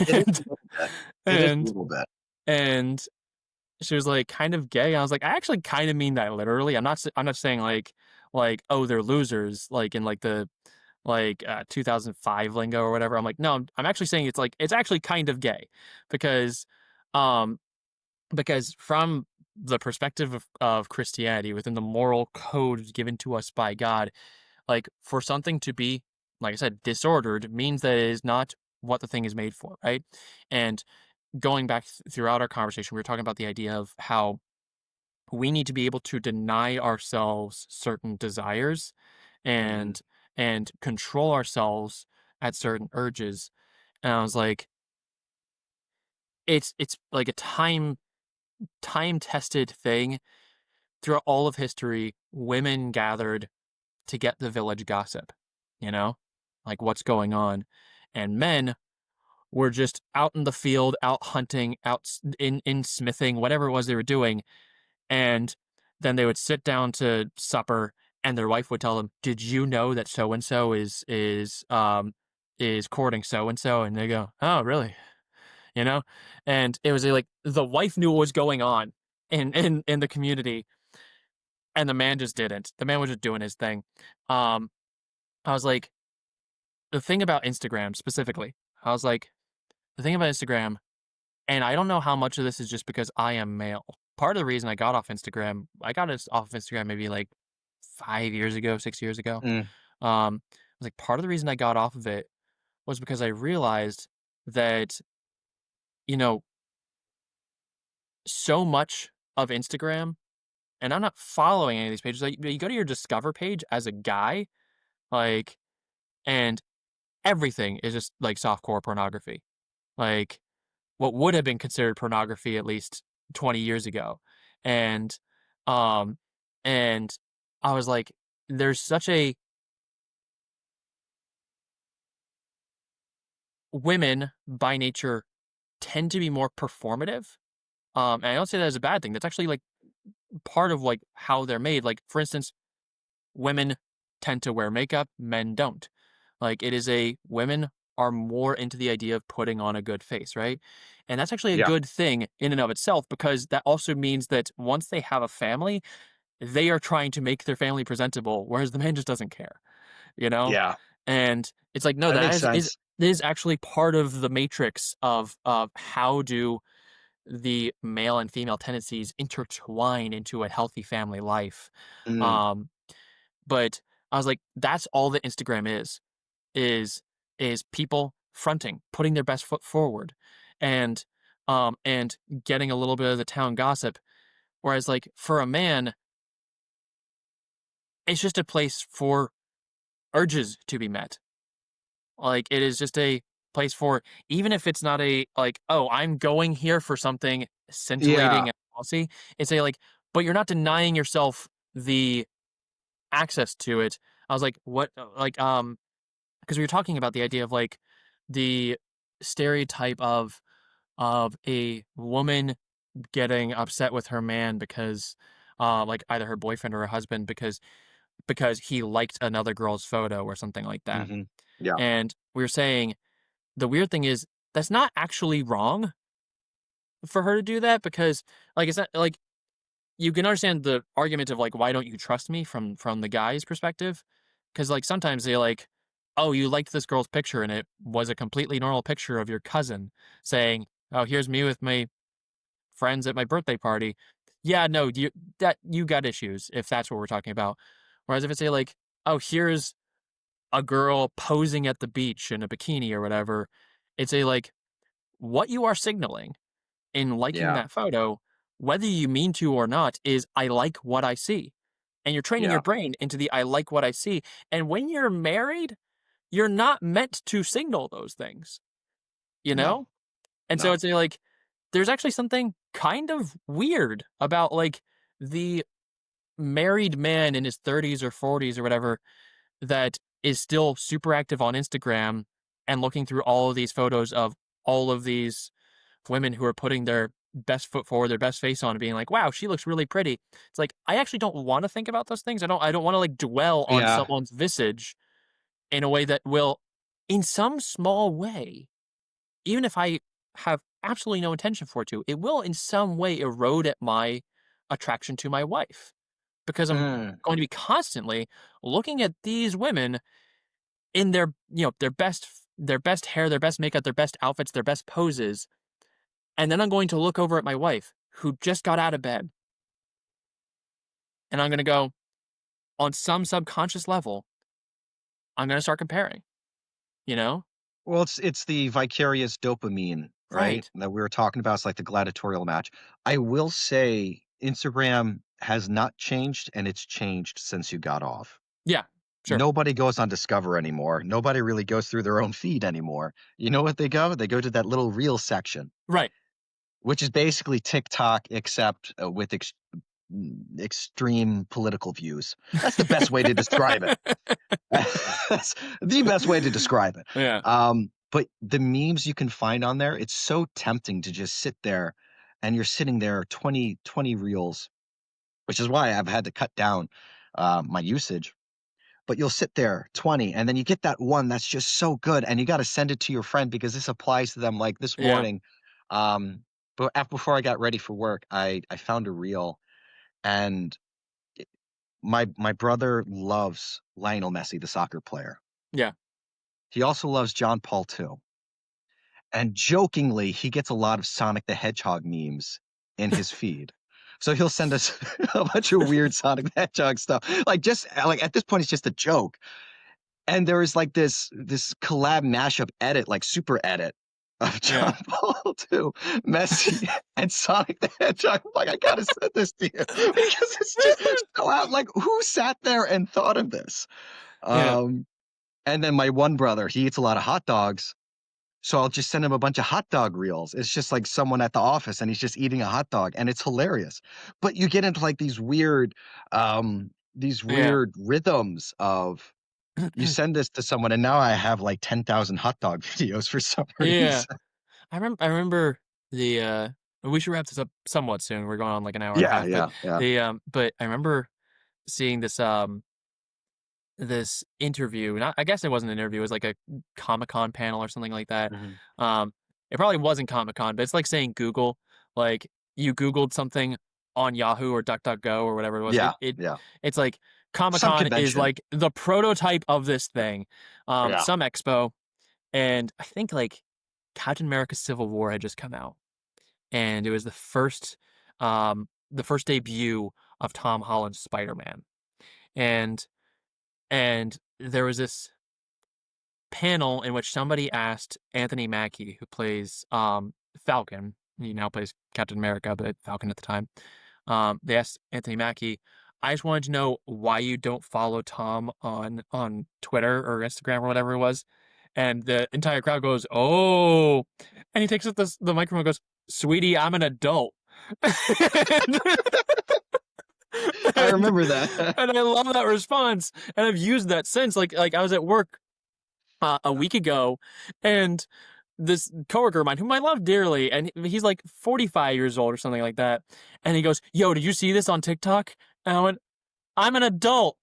B: It is a
A: And
B: little bit. It is a
A: and
B: little bit.
A: and she was like, "Kind of gay?" I was like, "I actually kinda mean that literally." I'm not saying "Oh, they're losers," like in like the 2005 lingo or whatever. I'm like, "No, I'm actually saying it's like it's actually kind of gay." Because, um from the perspective of Christianity within the moral code given to us by God, like for something to be, like I said, disordered means that it is not what the thing is made for, right? And going back throughout our conversation, we were talking about the idea of how we need to be able to deny ourselves certain desires
B: Mhm.
A: and control ourselves at certain urges. And I was like, it's like a time tested thing. Throughout all of history, women gathered to get the village gossip, you know, like what's going on. And men were just out in the field, out hunting, in smithing, whatever it was they were doing. And then they would sit down to supper and their wife would tell them, "Did you know that so and so is courting so and so?" And they go, "Oh, really?" You know? And it was like the wife knew what was going on in the community and the man just didn't. The man was just doing his thing. Um, I was like, the thing about Instagram specifically, I was like, the thing about Instagram, and I don't know how much of this is just because I am male. Part of the reason I got off Instagram, I got us off of Instagram maybe like 5 years ago, 6 years ago.
B: Mm.
A: I was like, part of the reason I got off of it was because I realized that, you know, so much of Instagram, and I'm not following any of these pages. Like, you go to your Discover page as a guy, like, and everything is just like softcore pornography. Like, what would have been considered pornography at least 20 years ago. And um and I was like, there's such a women by nature tend to be more performative. And I don't say that as a bad thing. That's actually like part of like how they're made. Like, for instance, women tend to wear makeup, men don't. Like, it is a women are more into the idea of putting on a good face, right? And that's actually a
B: Yeah,
A: good thing in and of itself, because that also means that once they have a family, they are trying to make their family presentable, whereas the man just doesn't care, you know?
B: yeah,
A: And it's like, no,
B: that
A: that
B: makes
A: is
B: sense.
A: is actually part of the matrix of how do the male and female tendencies intertwine into a healthy family life.
B: Mm,
A: Um, but I was like, that's all that Instagram is is people fronting, putting their best foot forward, and and getting a little bit of the town gossip. Whereas, like, for a man, it's just a place for urges to be met. Like, it is just a place for, even if it's not a like, oh, I'm going here for something
B: yeah,
A: scintillating and glossy. It's a like, but you're not denying yourself the access to it. I was like, what, like, because we were talking about the idea of like the stereotype of a woman getting upset with her man because like either her boyfriend or her husband because he liked another girl's photo or something like that.
B: mhm, yeah,
A: And we were saying the weird thing is that's not actually wrong for her to do that, because like it's not like you can understand the argument of like, why don't you trust me from the guy's perspective, because like sometimes they like, oh, you liked this girl's picture and it was a completely normal picture of your cousin saying, oh, here's me with my friends at my birthday party. Yeah, no, you got issues if that's what we're talking about. Whereas if it's say like, oh, here's a girl posing at the beach in a bikini or whatever, it's a like, what you are signaling in liking
B: yeah,
A: that photo, whether you mean to or not, is I like what I see. And you're training your
B: yeah,
A: brain into the I like what I see. And when you're married, you're not meant to signal those things, you
B: no,
A: know? And so
B: no,
A: it's a, like, there's actually something kind of weird about like the married man in his 30s or 40s or whatever that is still super active on Instagram and looking through all of these photos of all of these women who are putting their best foot forward, their best face on, and being like, "Wow, she looks really pretty." It's like, I actually don't want to think about those things. I don't want to like dwell on
B: yeah,
A: someone's visage in a way that will, in some small way, even if I have absolutely no intention for it to, it will in some way erode at my attraction to my wife, because I'm
B: mm,
A: going to be constantly looking at these women in their, their best hair, their best makeup, their best outfits, their best poses, and then I'm going to look over at my wife who just got out of bed, and I'm going to go, on some subconscious level, I'm going to start comparing, you know?
B: well, it's the vicarious dopamine, right,
A: Right.
B: that we were talking about. It's like the gladiatorial match. I will say Instagram has not changed, and it's changed since you got off.
A: Yeah. Sure.
B: Nobody goes on Discover anymore. Nobody really goes through their own feed anymore. You know what they go? They go to that little reel section,
A: Right.
B: which is basically TikTok except, with extreme political views. That's the best way to describe it. That's the best way to describe it.
A: Yeah.
B: But the memes you can find on there, it's so tempting to just sit there, and you're sitting there 20 reels, which is why I've had to cut down, my usage. But you'll sit there 20, and then you get that one that's just so good, and you gotta send it to your friend because this applies to them. Like this
A: Yeah.
B: morning, before I got ready for work, I found a reel, and my brother loves Lionel Messi, the soccer player.
A: Yeah.
B: He also loves John Paul too. And jokingly, he gets a lot of Sonic the Hedgehog memes in his feed. So he'll send us a bunch of weird Sonic the Hedgehog stuff. Like just like at this point, it's just a joke. And there is like this collab mashup edit, like super edit, of
A: Yeah.
B: John Paul II, Messi, and Sonic the Hedgehog. I'm like, I gotta send this to you because it's just so out. Like, who sat there and thought of this?
A: Yeah.
B: Um, and then my one brother, he eats a lot of hot dogs. So I'll just send him a bunch of hot dog reels. It's just like someone at the office and he's just eating a hot dog and it's hilarious. But you get into like these
A: Yeah.
B: weird rhythms of you send this to someone and now I have like 10,000 hot dog videos for some
A: Yeah.
B: reason.
A: I remember the, we should wrap this up somewhat soon. We're going on like an hour and a
B: Yeah,
A: half, but
B: yeah, yeah.
A: but I remember seeing this interview, not I guess it wasn't an interview, it was like a Comic-Con panel or something like that.
B: Mhm.
A: Um, it probably wasn't Comic-Con, but it's like saying Google, like, you Googled something on Yahoo or DuckDuckGo or whatever it was.
B: Yeah, yeah.
A: It's like
B: Some
A: Comic-Con is
B: convention.
A: like the prototype of this thing.
B: Yeah,
A: Some expo, and I think, like, Captain America: Civil War had just come out, and it was the first debut of Tom Holland's Spider-Man, and there was this panel in which somebody asked Anthony Mackie, who plays Falcon. He now plays Captain America, but Falcon at the time. They asked Anthony Mackie, "I just wanted to know why you don't follow Tom on Twitter or Instagram or whatever it was." And the entire crowd goes, "Oh!" And he takes up the microphone and goes, "Sweetie, I'm an adult." and,
B: I
A: and
B: remember that.
A: and I love that response, and I've used that since. Like I was at work a week ago, and this coworker of mine, whom I love dearly, and he's like 45 years old or something like that, and he goes, "Yo, did you see this on TikTok?" And I went, "I'm an adult."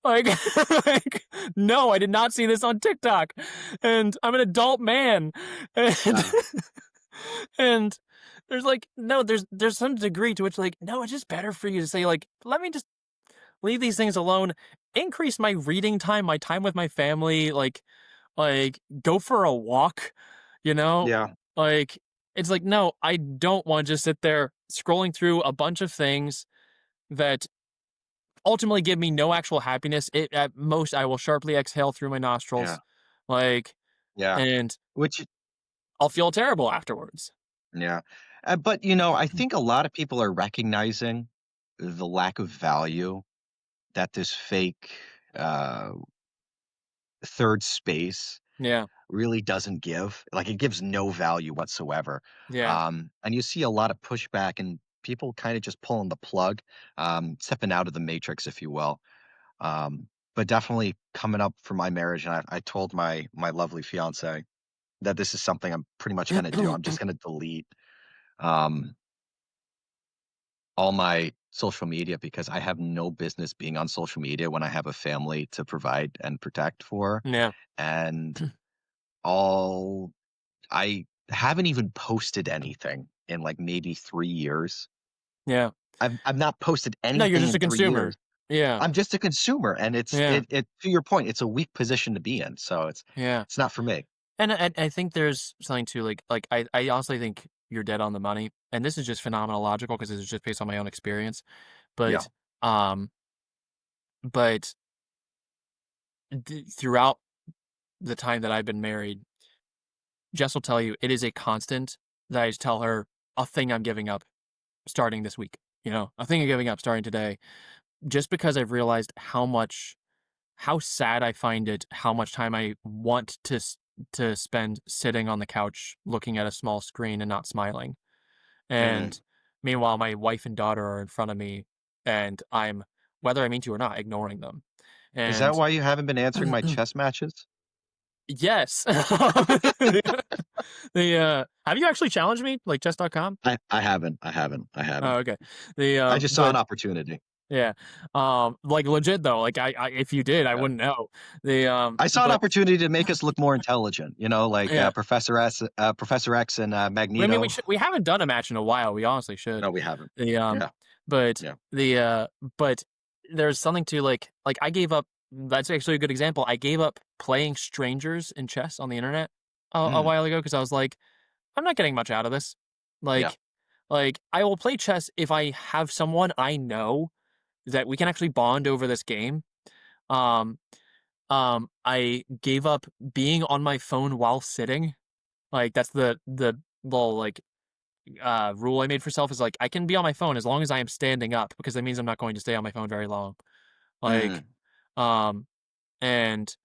A: Like, like, no, I did not see this on TikTok, and I'm an adult man, and
B: Yeah,
A: and there's like no, there's some degree to which like no, it's just better for you to say like, let me just leave these things alone, increase my reading time, my time with my family, like, go for a walk, you know?
B: yeah,
A: Like, it's like, no, I don't want to just sit there scrolling through a bunch of things that ultimately give me no actual happiness. It at most I will sharply exhale through my
B: yeah,
A: nostrils, like,
B: yeah.
A: and
B: Which
A: I'll feel terrible afterwards.
B: yeah. But, I think a lot of people are recognizing the lack of value that this fake, uh, third space
A: Yeah,
B: really doesn't give. Like, it gives no value whatsoever.
A: yeah,
B: And you see a lot of pushback and people kinda just pulling the plug, stepping out of the matrix, if you will. But definitely coming up for my marriage, and I told my lovely fiancée that this is something I'm pretty much gonna do. I'm just gonna delete, um all my social media because I have no business being on social media when I have a family to provide and protect for.
A: yeah,
B: And all I haven't even posted anything in like maybe 3 years.
A: yeah.
B: I've not posted
A: No, you're
B: anything
A: just
B: in
A: a
B: 3 years.
A: consumer. Yeah,
B: I'm just a consumer and
A: yeah,
B: it to your point, it's a weak position to be in. So
A: yeah.
B: it's not for me.
A: And I think there's something to I honestly think you're dead on the money, and this is just phenomenological because this is just based on my own experience.
B: Yeah.
A: But um, but throughout the time that I've been married, Jess will tell you it is a constant that I just tell her a thing I'm giving up starting this week. A thing I'm giving up starting today, just because I've realized how sad I find it, how much time I want to spend sitting on the couch looking at a small screen and not smiling.
B: Mm.
A: And meanwhile, my wife and daughter are in front of me, and I'm, whether I mean to or not, ignoring them.
B: Is that
A: And
B: why you haven't been answering my chess matches?
A: yes, have you actually challenged me like chess.com?
B: I haven't. I haven't. I
A: Oh,
B: haven't.
A: okay.
B: I just saw an
A: But
B: opportunity.
A: yeah, like legit though, like if you did, I
B: Yeah.
A: wouldn't know.
B: I saw an
A: But
B: opportunity to make us look more intelligent, like,
A: yeah,
B: Professor X and,
A: I mean,
B: Magneto.
A: we haven't done a match in a while. We honestly should.
B: No, we haven't.
A: The
B: Yeah,
A: but
B: yeah.
A: the but there's something to like I gave up. That's actually a good example. I gave up playing strangers in chess on the internet a
B: Mm,
A: while ago because I was like, I'm not getting much out of this.
B: yeah,
A: Like, I will play chess if I have someone I know that we can actually bond over this game. Um, I gave up being on my phone while sitting. Like that's the little like rule I made for self is like I can be on my phone as long as I am standing up because that means I'm not going to stay on my phone very long. Like
B: Mm,
A: um and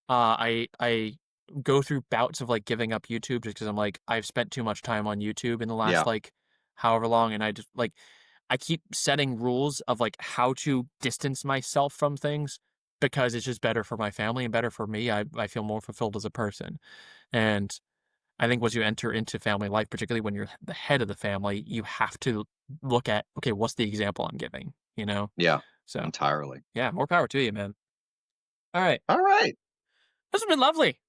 A: I go through bouts of like giving up YouTube just because I'm like I've spent too much time on YouTube in the last
B: yeah,
A: like however long, and I just like I keep setting rules of like how to distance myself from things because it's just better for my family and better for me. I feel more fulfilled as a person, and I think once you enter into family life, particularly when you're the head of the family, you have to look at okay, what's the example I'm giving, you know?
B: yeah,
A: So
B: entirely.
A: yeah, more power to you, man. All right,
B: All right.
A: this has been lovely.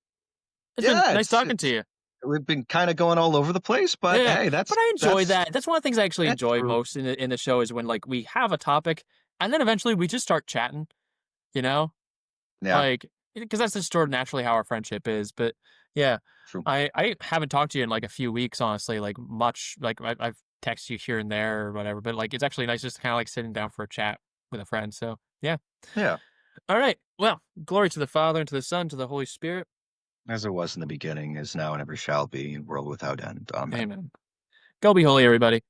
A: It's been
B: Yeah,
A: nice talking to
B: it's
A: you.
B: we've been kinda going all over the place, but
A: Yeah,
B: hey,
A: but I enjoy that. That's one of the things I actually
B: that's
A: enjoy
B: true.
A: most in the show is when like we have a topic and then eventually we just start chatting, you know?
B: Yeah,
A: Like because that's just sort of naturally how our friendship is. But yeah,
B: true.
A: I haven't talked to you in like a few weeks, honestly. Like much, like I've texted you here and there or whatever. But like it's actually nice just kind of like sitting down for a chat with a friend. So yeah.
B: Yeah,
A: All right. Well, glory to the Father and to the Son to the Holy Spirit.
B: as it was in the beginning, is now, and ever shall be, world without end. Amen.
A: Amen. Go be holy, everybody.